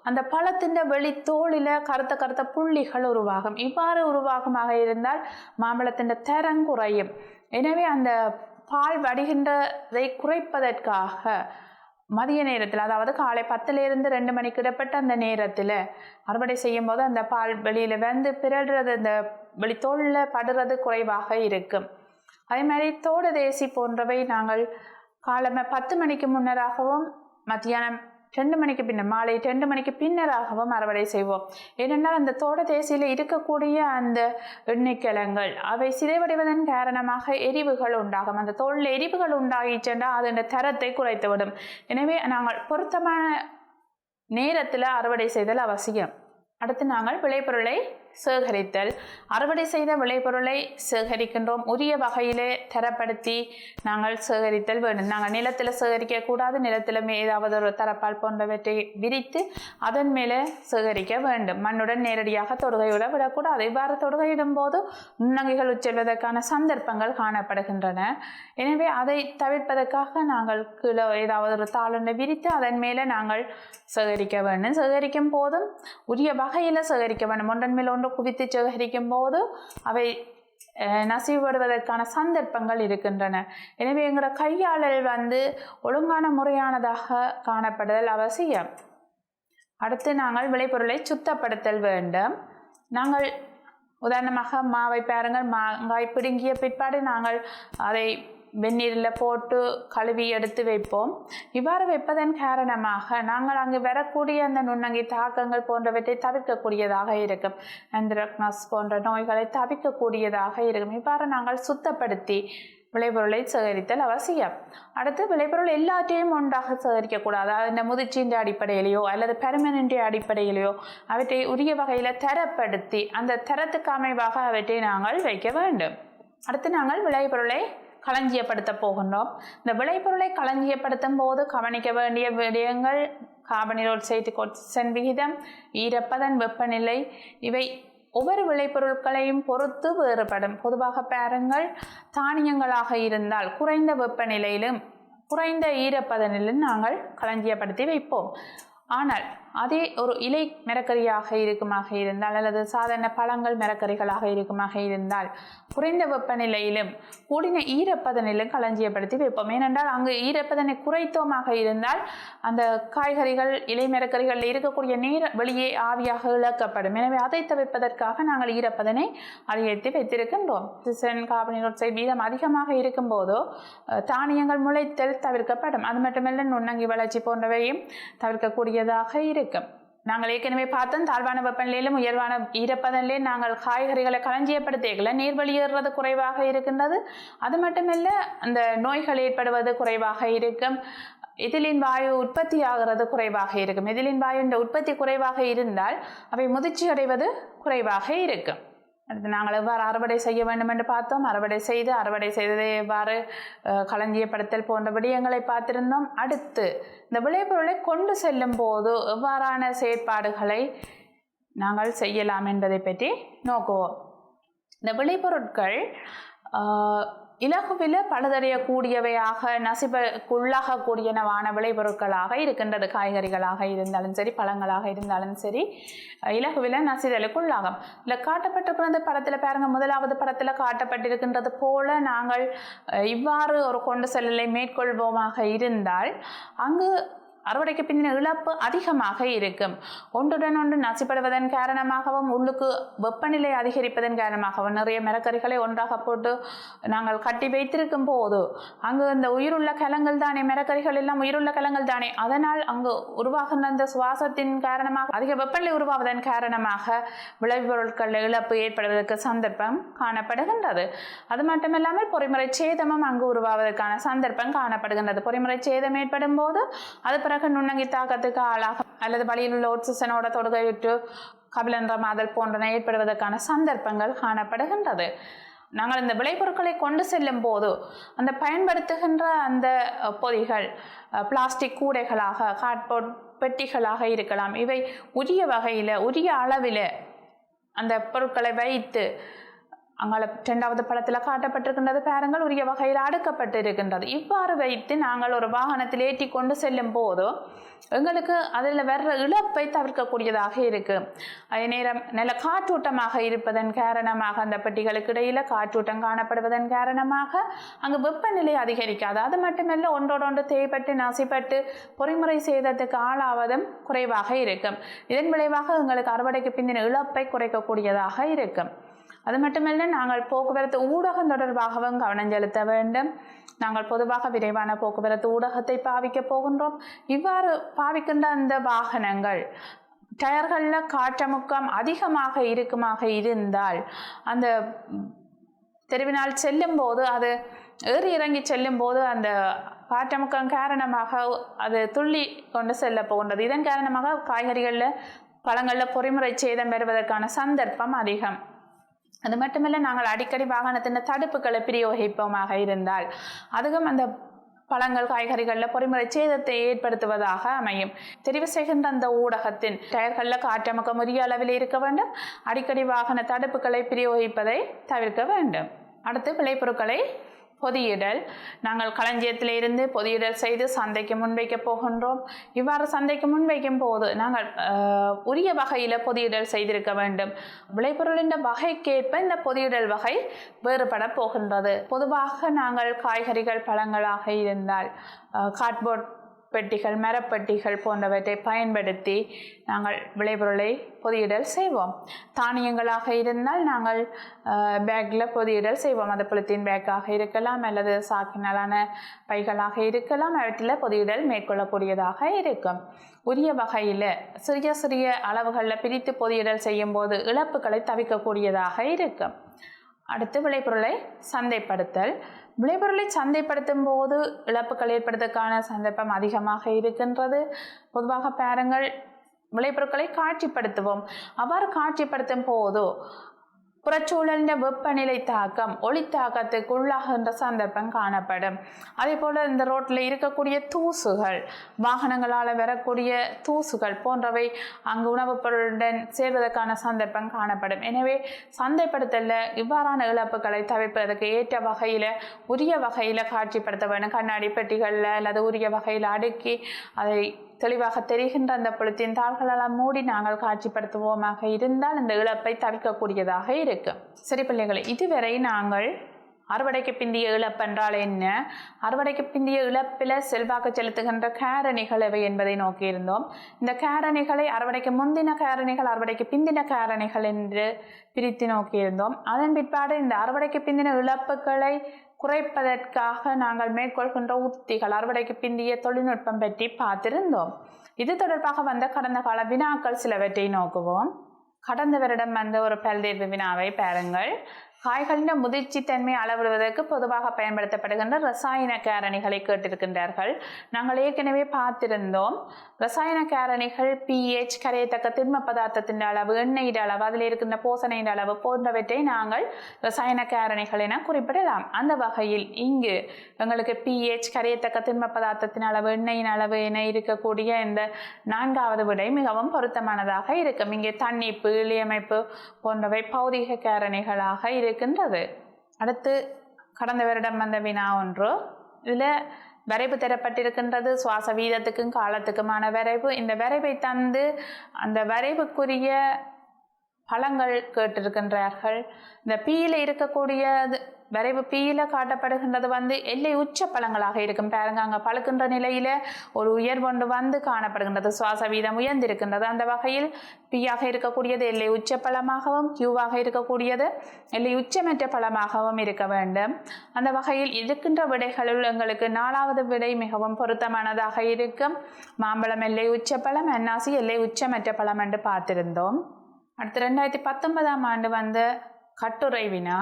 அந்த பழத்தின் வெளித்தோளில் கருத்த கருத்த புள்ளிகள் உருவாகும். இவ்வாறு உருவாகமாக இருந்தால் மாம்பழத்தின் தரம் குறையும். எனவே அந்த பால் வடிகின்றதை குறைப்பதற்காக மதிய நேரத்தில், அதாவது காலை 10லிருந்து 2 மணிக்கு இடப்பட்ட அந்த நேரத்தில் அறுவடை செய்யும் போது அந்த பால் வெளியில் வந்து பிறடுறது, அந்த வெளித்தோளில் படுறது குறைவாக இருக்கும். அதே மாதிரி தோடு தேசி போன்றவை நாங்கள் காலமே 10 மணிக்கு முன்னராகவும் மத்தியானம் 2 மணிக்கு பின்னர், மாலை 2 மணிக்கு பின்னராகவும் அறுவடை செய்வோம். ஏனென்றால் அந்த தோட தேசியில் இருக்கக்கூடிய அந்த எண்ணெய்க்கிழங்கள் அவை சிதைவடைவதன் காரணமாக எரிவுகள் உண்டாகும். அந்த தோளில் எரிவுகள் உண்டாகிச்சென்றால் அதன் தரத்தை குறைத்துவிடும். எனவே நாங்கள் பொருத்தமான நேரத்தில் அறுவடை செய்தல் அவசியம். அடுத்து நாங்கள் விளைபொருளை சேகரித்தல். அறுவடை செய்த விளைபொருளை சேகரிக்கின்றோம். உரிய வகையிலே தரப்படுத்தி நாங்கள் சேகரித்தல் வேண்டும். நாங்கள் நிலத்தில் சேகரிக்கக்கூடாது. நிலத்தில் ஏதாவது ஒரு தரப்பால் போன்றவற்றை விரித்து அதன் மேலே சேகரிக்க வேண்டும். மண்ணுடன் நேரடியாக தொடுகையுட விடக்கூடாது. இவ்வாறு தொடுகையிடும் போது நுண்ணங்கிகள் உட்செல்வதற்கான சந்தர்ப்பங்கள் காணப்படுகின்றன. எனவே அதை தவிர்ப்பதற்காக நாங்கள் கீழே ஏதாவது ஒரு தாளொன்றை விரித்து அதன் மேலே நாங்கள் சேகரிக்க வேண்டும். சேகரிக்கும் போதும் உரிய வகையில் சேகரிக்க வேண்டும். ஒன்றன் மேல் ஒன்று குவித்து சேகரிக்கும் போது அவை நசிவுபடுவதற்கான சந்தர்ப்பங்கள் இருக்கின்றன. எனவே எங்களோட கையாளல் ஒழுங்கான முறையானதாக காணப்படுதல் அவசியம். அடுத்து நாங்கள் விளைபொருளை சுத்தப்படுத்தல் வேண்டும். நாங்கள் உதாரணமாக மாவை பாருங்கள், மாங்காய் பிடுங்கிய பிற்பாடு நாங்கள் அதை வெந்நீரில் போட்டு கழுவி எடுத்து வைப்போம். இவ்வாறு வைப்பதன் காரணமாக நாங்கள் அங்கு வரக்கூடிய அந்த நுண்ணங்கி தாக்கங்கள் போன்றவற்றை தவிர்க்கக்கூடியதாக இருக்கும். ஆந்த்ராக்னோஸ் போன்ற நோய்களை தவிர்க்கக்கூடியதாக இருக்கும். இவ்வாறு நாங்கள் சுத்தப்படுத்தி விளைபொருளை சேகரித்தல் அவசியம். அடுத்து விளைபொருள் எல்லாத்தையும் ஒன்றாக சேகரிக்கக்கூடாது. இந்த முதிர்ச்சியின் அடிப்படையிலையோ அல்லது பெர்மனன்ட் அடிப்படையிலையோ அவற்றை உரிய வகையில் தரப்படுத்தி அந்த தரத்துக்கு அமைவாக அவற்றை நாங்கள் வைக்க வேண்டும். அடுத்து நாங்கள் விளைபொருளை களஞ்சியப்படுத்த போகின்றோம். இந்த விளைபொருளை களஞ்சியப்படுத்தும் போது கவனிக்க வேண்டிய விடயங்கள் கார்பனீர் ஆக்சைடு கொட்சன் விகிதம், ஈரப்பதன், வெப்பநிலை, இவை ஒவ்வொரு விளைபொருட்களையும் பொறுத்து வேறுபடும். பொதுவாக பாருங்கள், தானியங்களாக இருந்தால் குறைந்த வெப்பநிலையிலும் குறைந்த ஈரப்பதனிலும் நாங்கள் களஞ்சியப்படுத்தி வைப்போம். ஆனால் அதே ஒரு இலை மரக்கறியாக இருக்குமாக இருந்தால் அல்லது சாதாரண பழங்கள் மரக்கறிகளாக இருக்குமாக இருந்தால் குறைந்த வெப்பநிலையிலும் கூடின ஈரப்பதனிலும் களஞ்சியப்படுத்தி வைப்போம். ஏனென்றால் அங்கு ஈரப்பதனை குறைத்தோமாக இருந்தால் அந்த காய்கறிகள் இலை மரக்கறிகளில் இருக்கக்கூடிய நீர் வெளியே ஆவியாக இழக்கப்படும். எனவே அதை தவிர்ப்பதற்காக நாங்கள் ஈரப்பதனை அதிகரித்து வைத்திருக்கின்றோம். கார்பனீர் ஆக்சைடு வீதம் அதிகமாக இருக்கும் போதோ தானியங்கள் முளைத்தல் தவிர்க்கப்படும். அது மட்டுமல்ல நுண்ணங்கி வளர்ச்சி போன்றவையும் தவிர்க்கக்கூடியதாக இருக்கும். நாங்கள் ஏற்கனவே பார்த்தோம், தாழ்வான வெப்பநிலையிலும் உயர்வான ஈரப்பதனிலையும் நாங்கள் காய்கறிகளை களஞ்சியப்படுத்திக்கல நீர் வெளியேறுறது குறைவாக இருக்கின்றது. அது மட்டுமல்ல, அந்த நோய்கள் ஏற்படுவது குறைவாக இருக்கும். எதிலின் வாயு உற்பத்தி ஆகிறது குறைவாக இருக்கும். எதிலின் வாயுன்ற உற்பத்தி குறைவாக இருந்தால் அவை முதிர்ச்சி அடைவது குறைவாக இருக்கும். அடுத்து நாங்கள் எவ்வாறு அறுவடை செய்ய வேண்டும் என்று பார்த்தோம். அறுவடை செய்ததை எவ்வாறு களஞ்சியப்படுத்தல் போன்ற விடயங்களை பார்த்திருந்தோம். அடுத்து இந்த விளைபொருளை கொண்டு செல்லும் போது எவ்வாறான செயற்பாடுகளை நாங்கள் செய்யலாம் என்பதை பற்றி நோக்குவோம். இந்த விளைபொருட்கள் இலகுவில பழுதடையக்கூடியவையாக நசிபுக்குள்ளாகக்கூடியனவான விளைபொருட்களாக இருக்கின்றது. காய்கறிகளாக இருந்தாலும் சரி, பழங்களாக இருந்தாலும் சரி, இலகுவில நசிதலுக்குள்ளாகும். இல்லை காட்டப்பட்டிருக்கிற படத்தில் பாருங்க, முதலாவது படத்தில் காட்டப்பட்டிருக்கின்றது போல நாங்கள் இவ்வாறு ஒரு கொண்டு செல்லலை மேற்கொள்வோமாக இருந்தால் அங்கு அறுவடைக்கு பின்ன இழப்பு அதிகமாக இருக்கும். ஒன்றுடன் ஒன்று நசிப்படுவதன் காரணமாகவும் உள்ளுக்கு வெப்பநிலை அதிகரிப்பதன் காரணமாகவும் நிறைய மரக்கறிகளை ஒன்றாக போட்டு நாங்கள் கட்டி வைத்திருக்கும் போது அங்கு இந்த உயிருள்ள கலங்கள் தானே, மரக்கறிகள் எல்லாம் உயிருள்ள கலங்கள் தானே, அதனால் அங்கு உருவாகின்ற அந்த சுவாசத்தின் காரணமாக அதிக வெப்பநிலை உருவாவதன் காரணமாக விளைபொருட்கள் இழப்பு ஏற்படுவதற்கு சந்தர்ப்பம் காணப்படுகின்றது. அது மட்டுமில்லாமல் பொறிமுறை சேதமும் அங்கு உருவாவதற்கான சந்தர்ப்பம் காணப்படுகின்றது. பொறிமுறை சேதம் ஏற்படும் போது அது பிறகு நுண்ணங்கி தாக்கத்துக்கு ஆளாகும் அல்லது வழியில் உள்ள ஒட்சிசனோட தொடுகையுற்று கபிலன்ற மாதல் போன்றன ஏற்படுவதற்கான சந்தர்ப்பங்கள் காணப்படுகின்றது. நாங்கள் இந்த விளைபொருட்களை கொண்டு செல்லும் போது அந்த பயன்படுத்துகின்ற அந்த பொதிகள் பிளாஸ்டிக் கூடைகளாக, கார்ட்போர்ட் பெட்டிகளாக இருக்கலாம். இவை உரிய வகையில் உரிய அளவில் அந்த பொருட்களை வைத்து அங்கால 2வது படத்தில் காட்டப்பட்டிருக்கின்றது பாருங்கள், உரிய வகையில் அடுக்கப்பட்டு இருக்கின்றது. இவ்வாறு வைத்து நாங்கள் ஒரு வாகனத்தில் ஏற்றி கொண்டு செல்லும் போது எங்களுக்கு அதில் வர்ற இழப்பை தவிர்க்கக்கூடியதாக இருக்கு. அதே நேரம் நல்ல காற்றூட்டமாக இருப்பதன் காரணமாக அந்த பெட்டிகளுக்கு இடையில காற்றூட்டம் காணப்படுவதன் காரணமாக அங்கு வெப்பநிலை அதிகரிக்காது. அது மட்டுமல்ல, ஒன்றோடொன்று தேய்பட்டு நசிப்பட்டு பொறிமுறை சேதத்துக்கு ஆளாவதும் குறைவாக இருக்கும். இதன் விளைவாக எங்களுக்கு அறுவடைக்கு பிந்தின இழப்பை குறைக்கக்கூடியதாக இருக்கும். அது மட்டுமல்ல, நாங்கள் போக்குவரத்து ஊடகம் தொடர்பாகவும் கவனம் செலுத்த வேண்டும். நாங்கள் பொதுவாக விரைவான போக்குவரத்து ஊடகத்தை பாவிக்க போகின்றோம். இவ்வாறு பாவிக்கின்ற அந்த வாகனங்கள் டயர்களில் காற்றமுக்கம் அதிகமாக இருந்தால் அந்த தெருவினால் செல்லும் போது, அது ஏறி இறங்கி செல்லும் போது அந்த காற்றமுக்கம் காரணமாக அது துள்ளி கொண்டு செல்ல போகின்றது. இதன் காரணமாக காய்கறிகளில் பழங்களில் பொறிமுறை சேதம் பெறுவதற்கான சந்தர்ப்பம் அதிகம். அது மட்டுமல்ல, நாங்கள் அடிக்கடி வாகனத்தின் தடுப்புகளை பிரயோகிப்போமாக இருந்தால் அதுவும் அந்த பழங்கள் காய்கறிகளில் பொறிமுறை சேதத்தை ஏற்படுத்துவதாக அமையும். தெரிவு செய்கின்ற அந்த ஊடகத்தின் டயர்களில் காற்றமுக்கம் உரிய அளவில் இருக்க வேண்டும். அடிக்கடி வாகன தடுப்புகளை பிரயோகிப்பதை தவிர்க்க வேண்டும். அடுத்து விளைபொருட்களை பொதியிடல். நாங்கள் களஞ்சியத்தில் இருந்து பொதியிடல் செய்து சந்தைக்கு முன்வைக்க போகின்றோம். இவ்வாறு சந்தைக்கு முன்வைக்கும் போது நாங்கள் உரிய வகையில் பொதியிடல் செய்திருக்க வேண்டும். விளைபொருளின் வகைக்கேற்ப இந்த பொதியிடல் வகை வேறுபட போகின்றது. பொதுவாக நாங்கள் காய்கறிகள் பழங்களாக இருந்தால் கார்ட்போர்ட் பெட்டிகள், மரப்பெட்டிகள் போன்றவற்றை பயன்படுத்தி நாங்கள் விளைபொருளை பொதியிடல் செய்வோம். தானியங்களாக இருந்தால் நாங்கள் பேக்கில் பொதியிடல் செய்வோம். அது பொலித்தீன் பேக்காக இருக்கலாம் அல்லது சாக்கினாலான பைகளாக இருக்கலாம். அவற்றில் பொதியிடல் மேற்கொள்ளக்கூடியதாக இருக்கும். உரிய வகையில் சிறிய சிறிய அளவுகளில் பிரித்து பொதியிடல் செய்யும் போது இழப்புகளை தவிர்க்கக்கூடியதாக இருக்கும். அடுத்து விளைபொருளை சந்தைப்படுத்தல். விளைபொருளை சந்தைப்படுத்தும் போது இழப்புகள் ஏற்படுவதற்கான சந்தர்ப்பம் அதிகமாக இருக்கின்றது. பொதுவாக பாருங்கள், விளைபொருட்களை காட்சிப்படுத்துவோம். அவ்வாறு காட்சிப்படுத்தும் போது புறச்சூழலின் வெப்பநிலை தாக்கம், ஒளி தாக்கத்துக்கு உள்ளாகின்ற சந்தர்ப்பம் காணப்படும். அதே போல் இந்த ரோட்டில் இருக்கக்கூடிய தூசுகள், வாகனங்களால் வரக்கூடிய தூசுகள் போன்றவை அங்கு உணவுப் பொருளுடன் சேர்வதற்கான சந்தர்ப்பம் காணப்படும். எனவே சந்தைப்படுத்தல இவ்வாறான இழப்புகளை தவிர்ப்பதற்கு ஏற்ற வகையில் உரிய வகையில் காட்சிப்படுத்த வேண்டும். கண்ணாடி பெட்டிகளில் அல்லது உரிய வகையில் அடுக்கி அதை தெளிவாக தெரிகின்ற அந்த பொலித்தீன் தாள்களெல்லாம் மூடி நாங்கள் காட்சிப்படுத்துவோமாக இருந்தால் இந்த இழப்பை தவிர்க்கக்கூடியதாக இருக்கும். சரி பிள்ளைகளை, இதுவரை நாங்கள் அறுவடைக்கு பிந்திய இழப்பு என்றால் என்ன, அறுவடைக்கு பிந்திய இழப்பில் செல்வாக்கு செலுத்துகின்ற காரணிகள் எவை என்பதை நோக்கியிருந்தோம். இந்த காரணிகளை அறுவடைக்கு முந்தின காரணிகள், அறுவடைக்கு பிந்தின காரணிகள் என்று பிரித்து நோக்கியிருந்தோம். அதன் பிற்பாடு இந்த அறுவடைக்கு பிந்தின இழப்புகளை குறைப்பதற்காக நாங்கள் மேற்கொள்கின்ற உத்திகள், அறுவடைக்கு பிந்திய தொழில்நுட்பம் பற்றி பார்த்திருந்தோம். இது தொடர்பாக வந்த கடந்த கால வினாக்கள் சிலவற்றை நோக்குவோம். கடந்த வருடம் வந்த ஒரு பல்தேர்வு வினாவை பாருங்கள். காய்களின் முதிர்ச்சி தன்மை அளவிடுவதற்கு பொதுவாக பயன்படுத்தப்படுகின்ற ரசாயன காரணிகளை கேட்டிருக்கின்றார்கள். நாங்கள் ஏற்கனவே பார்த்திருந்தோம். ரசாயன காரணிகள் pH, கரையத்தக்க திண்ம பதார்த்தத்தின் அளவு, எண்ணெயின் அளவு, அதில் இருக்கின்ற போசணையின் அளவு போன்றவற்றை நாங்கள் ரசாயன காரணிகள் என குறிப்பிடலாம். அந்த வகையில் இங்கு எங்களுக்கு pH, கரையத்தக்க திண்ம பதார்த்தத்தின் அளவு, எண்ணெயின் அளவு என இருக்கக்கூடிய இந்த 4வது விடை மிகவும் பொருத்தமானதாக இருக்கும். இங்கே தன்னிப்பு, இழையமைப்பு போன்றவை பௌதிக காரணிகளாக இருக்கின்றது. அடுத்து கடந்த வருடம் வந்த வினா ஒன்று. இதில் வரைவு தரப்பட்டிருக்கின்றது. சுவாச வீதத்துக்கும் காலத்துக்குமான வரைவு. இந்த வரைவை தந்து அந்த வரைவுக்குரிய பழங்கள் கேட்டிருக்கின்றார்கள். இந்த பீல இருக்கக்கூடிய வரைவு பீல காட்டப்படுகின்றது எல்லை உச்ச பழங்களாக இருக்கும். பாருங்க, அங்கே பழுக்கின்ற நிலையில ஒரு உயர்வொன்று காணப்படுகின்றது. சுவாச வீதம் உயர்ந்திருக்கின்றது. அந்த வகையில் பீயாக இருக்கக்கூடியது எல்லை உச்ச பழமாகவும், கியூவாக இருக்கக்கூடியது எல்லை உச்சமற்ற பழமாகவும் இருக்க வேண்டும். அந்த வகையில் இருக்கின்ற விடைகளில் எங்களுக்கு 4வது விடை மிகவும் பொருத்தமானதாக இருக்கும். மாம்பழம் எல்லை உச்ச பழம், அன்னாசி எல்லை உச்சமற்ற பழம் என்று பார்த்திருந்தோம். அடுத்து 2019ஆம் ஆண்டு வந்த கட்டுரை வினா.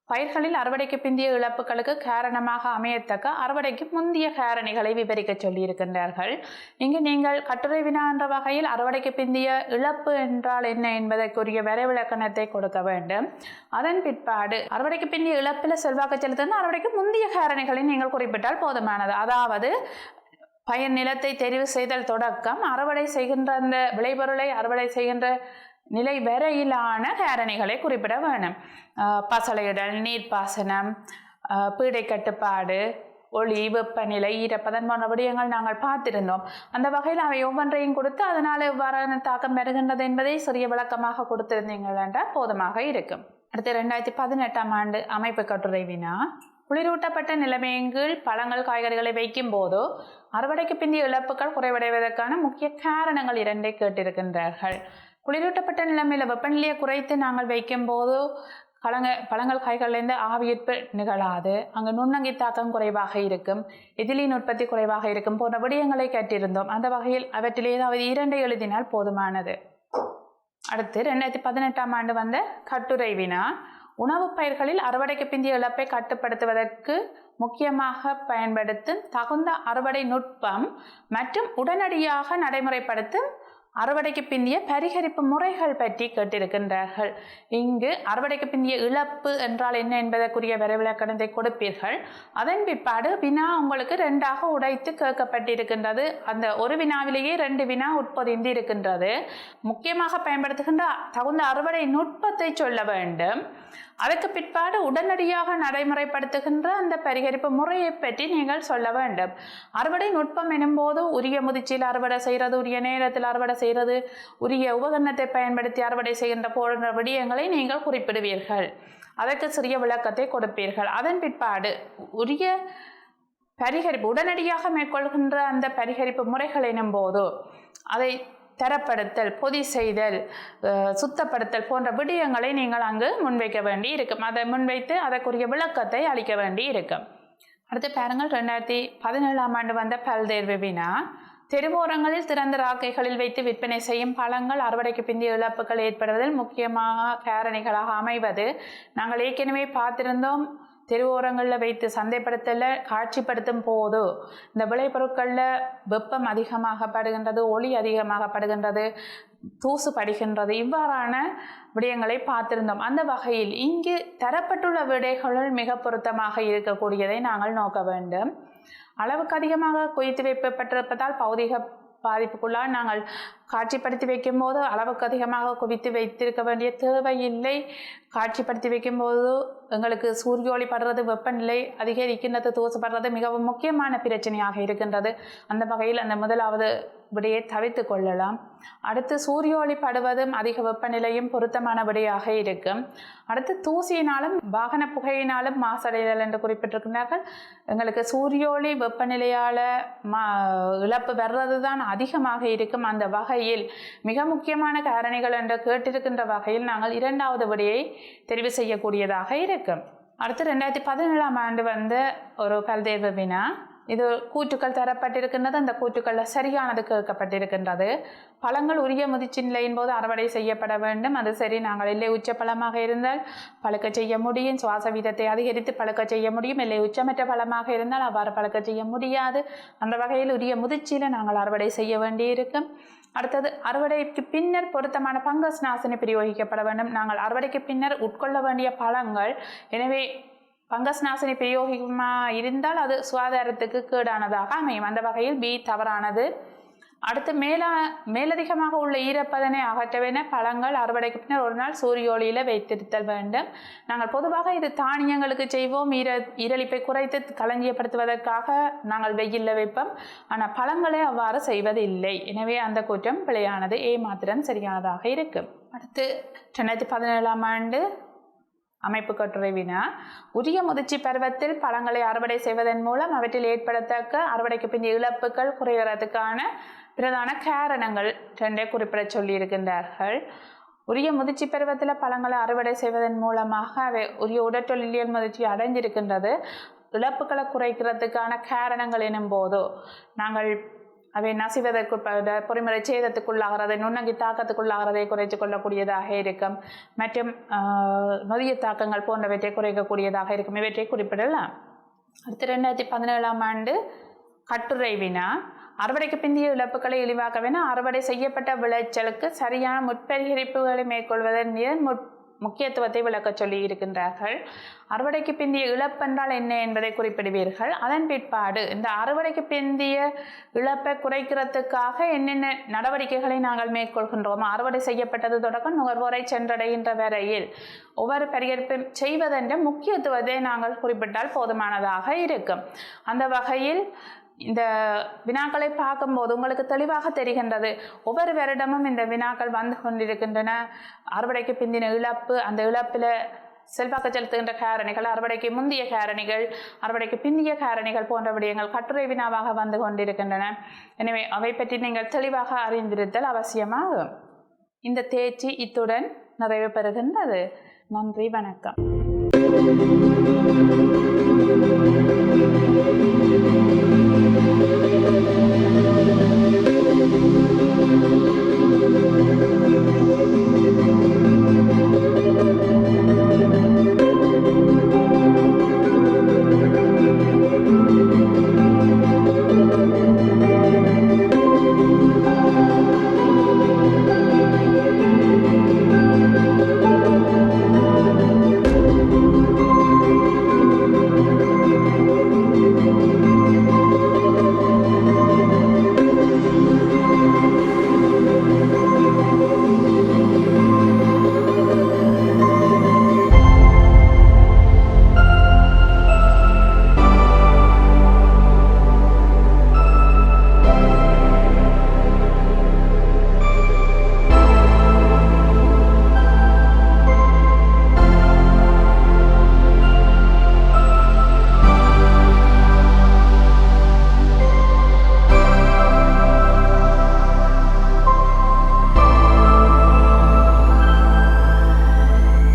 பயிர்களில் அறுவடைக்கு பிந்திய இழப்புகளுக்கு காரணமாக அமையத்தக்க அறுவடைக்கு முந்தைய காரணிகளை விவரிக்க சொல்லியிருக்கின்றார்கள். இங்கு நீங்கள் கட்டுரை வினா என்ற வகையில் அறுவடைக்கு பிந்திய இழப்பு என்றால் என்ன என்பதற்குரிய வரைவிலக்கணத்தை கொடுக்க வேண்டும். அதன் பிற்பாடு அறுவடைக்கு பிந்திய இழப்பில் செல்வாக்கு செலுத்துന്ന அறுவடைக்கு முந்தைய காரணிகளை நீங்கள் குறிப்பிட்டால் போதுமானது. அதாவது பயிர் நிலத்தை தெரிவு செய்தல் தொடக்கம் அறுவடை செய்கின்ற அந்த விளைபொருளை அறுவடை செய்கின்ற நிலை வரையிலான காரணிகளை குறிப்பிட வேணும். பசலையிடல், நீர்ப்பாசனம், பீடை கட்டுப்பாடு, ஒளி, வெப்பநிலை, ஈரப்பதன் போன்ற விடயங்கள் நாங்கள் பார்த்திருந்தோம். அந்த வகையில் அவை ஒவ்வொன்றையும் கொடுத்து அதனால் எவ்வாறான தாக்கம் வருகின்றது என்பதை சிறிய விளக்கமாக கொடுத்திருந்தீங்கள் என்றால் போதுமாக இருக்கும். அடுத்து 2018ஆம் ஆண்டு அமைப்பு கட்டுரை வினா. குளிரூட்டப்பட்ட நிலைமையின் கீழ் பழங்கள், காய்கறிகளை வைக்கும் போதோ அறுவடைக்கு பிந்திய இழப்புகள் குறைவடைவதற்கான முக்கிய காரணங்கள் 2 கேட்டிருக்கின்றார்கள். குளிரூட்டப்பட்ட நிலைமையில் வெப்பநிலையை குறைத்து நாங்கள் வைக்கும் போது பழங்கள், காய்கறிலிருந்து ஆவியீர்ப்பு நிகழாது. அங்கு நுண்ணங்கி தாக்கம் குறைவாக இருக்கும், எதிலின் உற்பத்தி குறைவாக இருக்கும் போன்ற விடயங்களை கேட்டிருந்தோம். அந்த வகையில் அவற்றில் ஏதாவது 2 எழுதினால் போதுமானது. அடுத்து 2018ஆம் ஆண்டு வந்த கட்டுரை வினா. உணவு பயிர்களில் அறுவடைக்கு பிந்திய இழப்பை கட்டுப்படுத்துவதற்கு முக்கியமாக பயன்படுத்தும் தகுந்த அறுவடை நுட்பம் மற்றும் உடனடியாக நடைமுறைப்படுத்தும் அறுவடைக்கு பிந்திய பரிகரிப்பு முறைகள் பற்றி கேட்டிருக்கின்றார்கள். இங்கு அறுவடைக்கு பிந்திய இழப்பு என்றால் என்ன என்பதற்குரிய வரைவிலக்கணத்தை கொடுப்பீர்கள். அதன் பிற்பாடு வினா உங்களுக்கு 2ஆக உடைத்து கேட்கப்பட்டிருக்கின்றது. அந்த ஒரு வினாவிலேயே 2 வினா உட்பொதிந்து இருக்கின்றது. முக்கியமாக பயன்படுத்துகின்ற தகுந்த அறுவடை நுட்பத்தை சொல்ல வேண்டும். அதற்கு பிற்பாடு உடனடியாக நடைமுறைப்படுத்துகின்ற அந்த பரிகரிப்பு முறையை பற்றி நீங்கள் சொல்ல வேண்டும். அறுவடை நுட்பம் எனும்போது உரிய முதிர்ச்சியில் அறுவடை செய்கிறது, உரிய நேரத்தில் அறுவடை செய்கிறது, உரிய உபகரணத்தை பயன்படுத்தி அறுவடை செய்கின்ற போன்ற விடயங்களை நீங்கள் குறிப்பிடுவீர்கள். அதற்கு சிறிய விளக்கத்தை கொடுப்பீர்கள். அதன் பிற்பாடு உரிய பரிகரிப்பு உடனடியாக மேற்கொள்கின்ற அந்த பரிகரிப்பு முறைகள் எனும்போது அதை தரப்படுத்தல், பொதி செய்தல், சுத்தப்படுத்தல் போன்ற விடயங்களை நீங்கள் அங்கு முன்வைக்க வேண்டி இருக்கும். அதை முன்வைத்து அதற்குரிய விளக்கத்தை அளிக்க வேண்டி இருக்கும். அடுத்து பாருங்கள், 2017ஆம் ஆண்டு வந்த பல்தேர்வு வினா. தெருவோரங்களில் திறந்த ராக்கைகளில் வைத்து விற்பனை செய்யும் பழங்கள் அறுவடைக்கு பிந்திய இழப்புகள் ஏற்படுவதில் முக்கியமாக காரணிகளாக அமைவது. நாங்கள் ஏற்கனவே பார்த்திருந்தோம். தெருவோரங்களில் வைத்து சந்தைப்படுத்தல காட்சிப்படுத்தும் போது இந்த விளைபொருட்களில் வெப்பம் அதிகமாகப்படுகின்றது, ஒளி அதிகமாகப்படுகின்றது, தூசு படுகின்றது, இவ்வாறான விடயங்களை பார்த்திருந்தோம். அந்த வகையில் இங்கு தரப்பட்டுள்ள விடைகளுள் மிக பொருத்தமாக இருக்கக்கூடியதை நாங்கள் நோக்க வேண்டும். அளவுக்கு அதிகமாக குவித்து வைக்கப்பட்டிருப்பதால் பௌதிக பாதிப்புக்குள்ளால் நாங்கள் காட்சிப்படுத்தி வைக்கும் போது அளவுக்கு அதிகமாக குவித்து வைத்திருக்க வேண்டிய தேவையில்லை. காட்சிப்படுத்தி வைக்கும்போது எங்களுக்கு சூரிய ஒளி படுறது, வெப்பநிலை அதிகரிக்கின்றது, தூசுப்படுறது மிகவும் முக்கியமான பிரச்சனையாக இருக்கின்றது. அந்த வகையில் அந்த முதலாவது விடையை தவிர்த்து கொள்ளலாம். அடுத்து சூரிய ஒளி படுவதும் அதிக வெப்பநிலையும் பொருத்தமான விடையாக இருக்கும். அடுத்து தூசியினாலும் வாகன புகையினாலும் மாசடைதல் என்று குறிப்பிட்டிருக்கிறார்கள். எங்களுக்கு சூரிய ஒளி வெப்பநிலையால் இழப்பு வர்றது தான் அதிகமாக இருக்கும். அந்த வகையில் மிக முக்கியமான காரணிகள் என்று கேட்டிருக்கின்ற வகையில் நாங்கள் 2வது விடையை தெரிவு செய்யக்கூடியதாக இருக்கும். அடுத்து 2017ஆம் ஆண்டு வந்த ஒரு பல்தேர்வு வினா. இது கூற்றுக்கள் தரப்பட்டிருக்கின்றது. அந்த கூற்றுக்களில் சரியானது கேட்கப்பட்டிருக்கின்றது. பழங்கள் உரிய முதிர்ச்சி நிலையின் போது அறுவடை செய்யப்பட வேண்டும். அது சரி. நாங்கள் இல்லை உச்ச பழமாக இருந்தால் பழுக்க செய்ய முடியும், சுவாச வீதத்தை அதிகரித்து பழுக்க செய்ய முடியும். இல்லை உச்சமற்ற பழமாக இருந்தால் அவ்வாறு பழுக்க செய்ய முடியாது. அந்த வகையில் உரிய முதிர்ச்சியில் நாங்கள் அறுவடை செய்ய வேண்டியிருக்கும். அடுத்தது, அறுவடைக்கு பின்னர் பொருத்தமான பங்கஸ் நாசினி பிரயோகிக்கப்பட வேண்டும். நாங்கள் அறுவடைக்கு பின்னர் உட்கொள்ள வேண்டிய பழங்கள், எனவே பங்கஸ் நாசினி பிரயோகமாக இருந்தால் அது சுகாதாரத்துக்கு கேடானதாக அமையும். அந்த வகையில் பி தவறானது. அடுத்து, மேலதிகமாக உள்ள ஈரப்பதனை அகற்றவென பழங்கள் அறுவடைக்கு பின்னர் ஒரு நாள் சூரிய ஒளியில் வைத்திருத்தல் வேண்டும். நாங்கள் பொதுவாக இது தானியங்களுக்கு செய்வோம். ஈரலிப்பை குறைத்து களஞ்சியப்படுத்துவதற்காக நாங்கள் வெயிலில் வைப்போம். ஆனால் பழங்களை அவ்வாறு செய்வதில்லை. எனவே அந்த குற்றம் பிழையானது. ஏ மாத்திரம் சரியானதாக இருக்கும். அடுத்து 2017ஆம் ஆண்டு அமைப்பு கட்டுரை வினா. உரிய முதிர்ச்சி பருவத்தில் பழங்களை அறுவடை செய்வதன் மூலம் அவற்றில் ஏற்படத்தக்க அறுவடைக்கு பிந்தைய இழப்புகள் குறைவதற்கான பிரதான காரணங்கள் 2 குறிப்பிட சொல்லியிருக்கின்றார்கள். உரிய முதிர்ச்சி பருவத்தில் பழங்களை அறுவடை செய்வதன் மூலமாக அவை உரிய உடற்தொழிலியல் முதிர்ச்சி அடைஞ்சிருக்கின்றது. இழப்புகளை குறைக்கிறதுக்கான காரணங்கள் எனும் போதோ நாங்கள் அவை நசிவதற்குட்பட பொறிமுறை சேதத்துக்குள்ளாகிறதை, நுண்ணங்கி தாக்கத்துக்குள்ளாகிறதை குறைத்து கொள்ளக்கூடியதாக இருக்கும். மற்றும் நொதிய தாக்கங்கள் போன்றவற்றை குறைக்கக்கூடியதாக இருக்கும். இவற்றை குறிப்பிடலாம். அடுத்து 2017ஆம் ஆண்டு கட்டுரை வினா. அறுவடைக்கு பிந்தைய இழப்புகளை இழிவாக்கவென அறுவடை செய்யப்பட்ட விளைச்சலுக்கு சரியான முற்பரிகரிப்புகளை மேற்கொள்வதன் முக்கியத்துவத்தை விளக்க சொல்லி இருக்கின்றார்கள். அறுவடைக்கு பிந்திய இழப்பென்றால் என்ன என்பதை குறிப்பிடுவீர்கள். அதன் பிற்பாடு இந்த அறுவடைக்கு பிந்திய இழப்பை குறைக்கிறதுக்காக என்னென்ன நடவடிக்கைகளை நாங்கள் மேற்கொள்கின்றோம், அறுவடை செய்யப்பட்டது தொடக்கம் நுகர்வோரை சென்றடைகின்ற வரையில் ஒவ்வொரு பரிகரிப்பு செய்வதென்ற முக்கியத்துவத்தை நாங்கள் குறிப்பிட்டால் போதுமானதாக இருக்கும். அந்த வகையில் இந்த வினாக்களை பார்க்கும்போது உங்களுக்கு தெளிவாக தெரிகின்றது. ஒவ்வொரு வருடமும் இந்த வினாக்கள் வந்து கொண்டிருக்கின்றன. அறுவடைக்கு பிந்தின இழப்பு, அந்த இழப்பில் செல்வாக்கு செலுத்துகின்ற காரணிகள், அறுவடைக்கு முந்தைய காரணிகள், அறுவடைக்கு பிந்திய காரணிகள் போன்ற விடயங்கள் கட்டுரை வினாவாக வந்து கொண்டிருக்கின்றன. எனவே அவை பற்றி நீங்கள் தெளிவாக அறிந்திருத்தல் அவசியமாகும். இந்த தேர்ச்சி இத்துடன் நிறைவு பெறுகின்றது. நன்றி, வணக்கம்.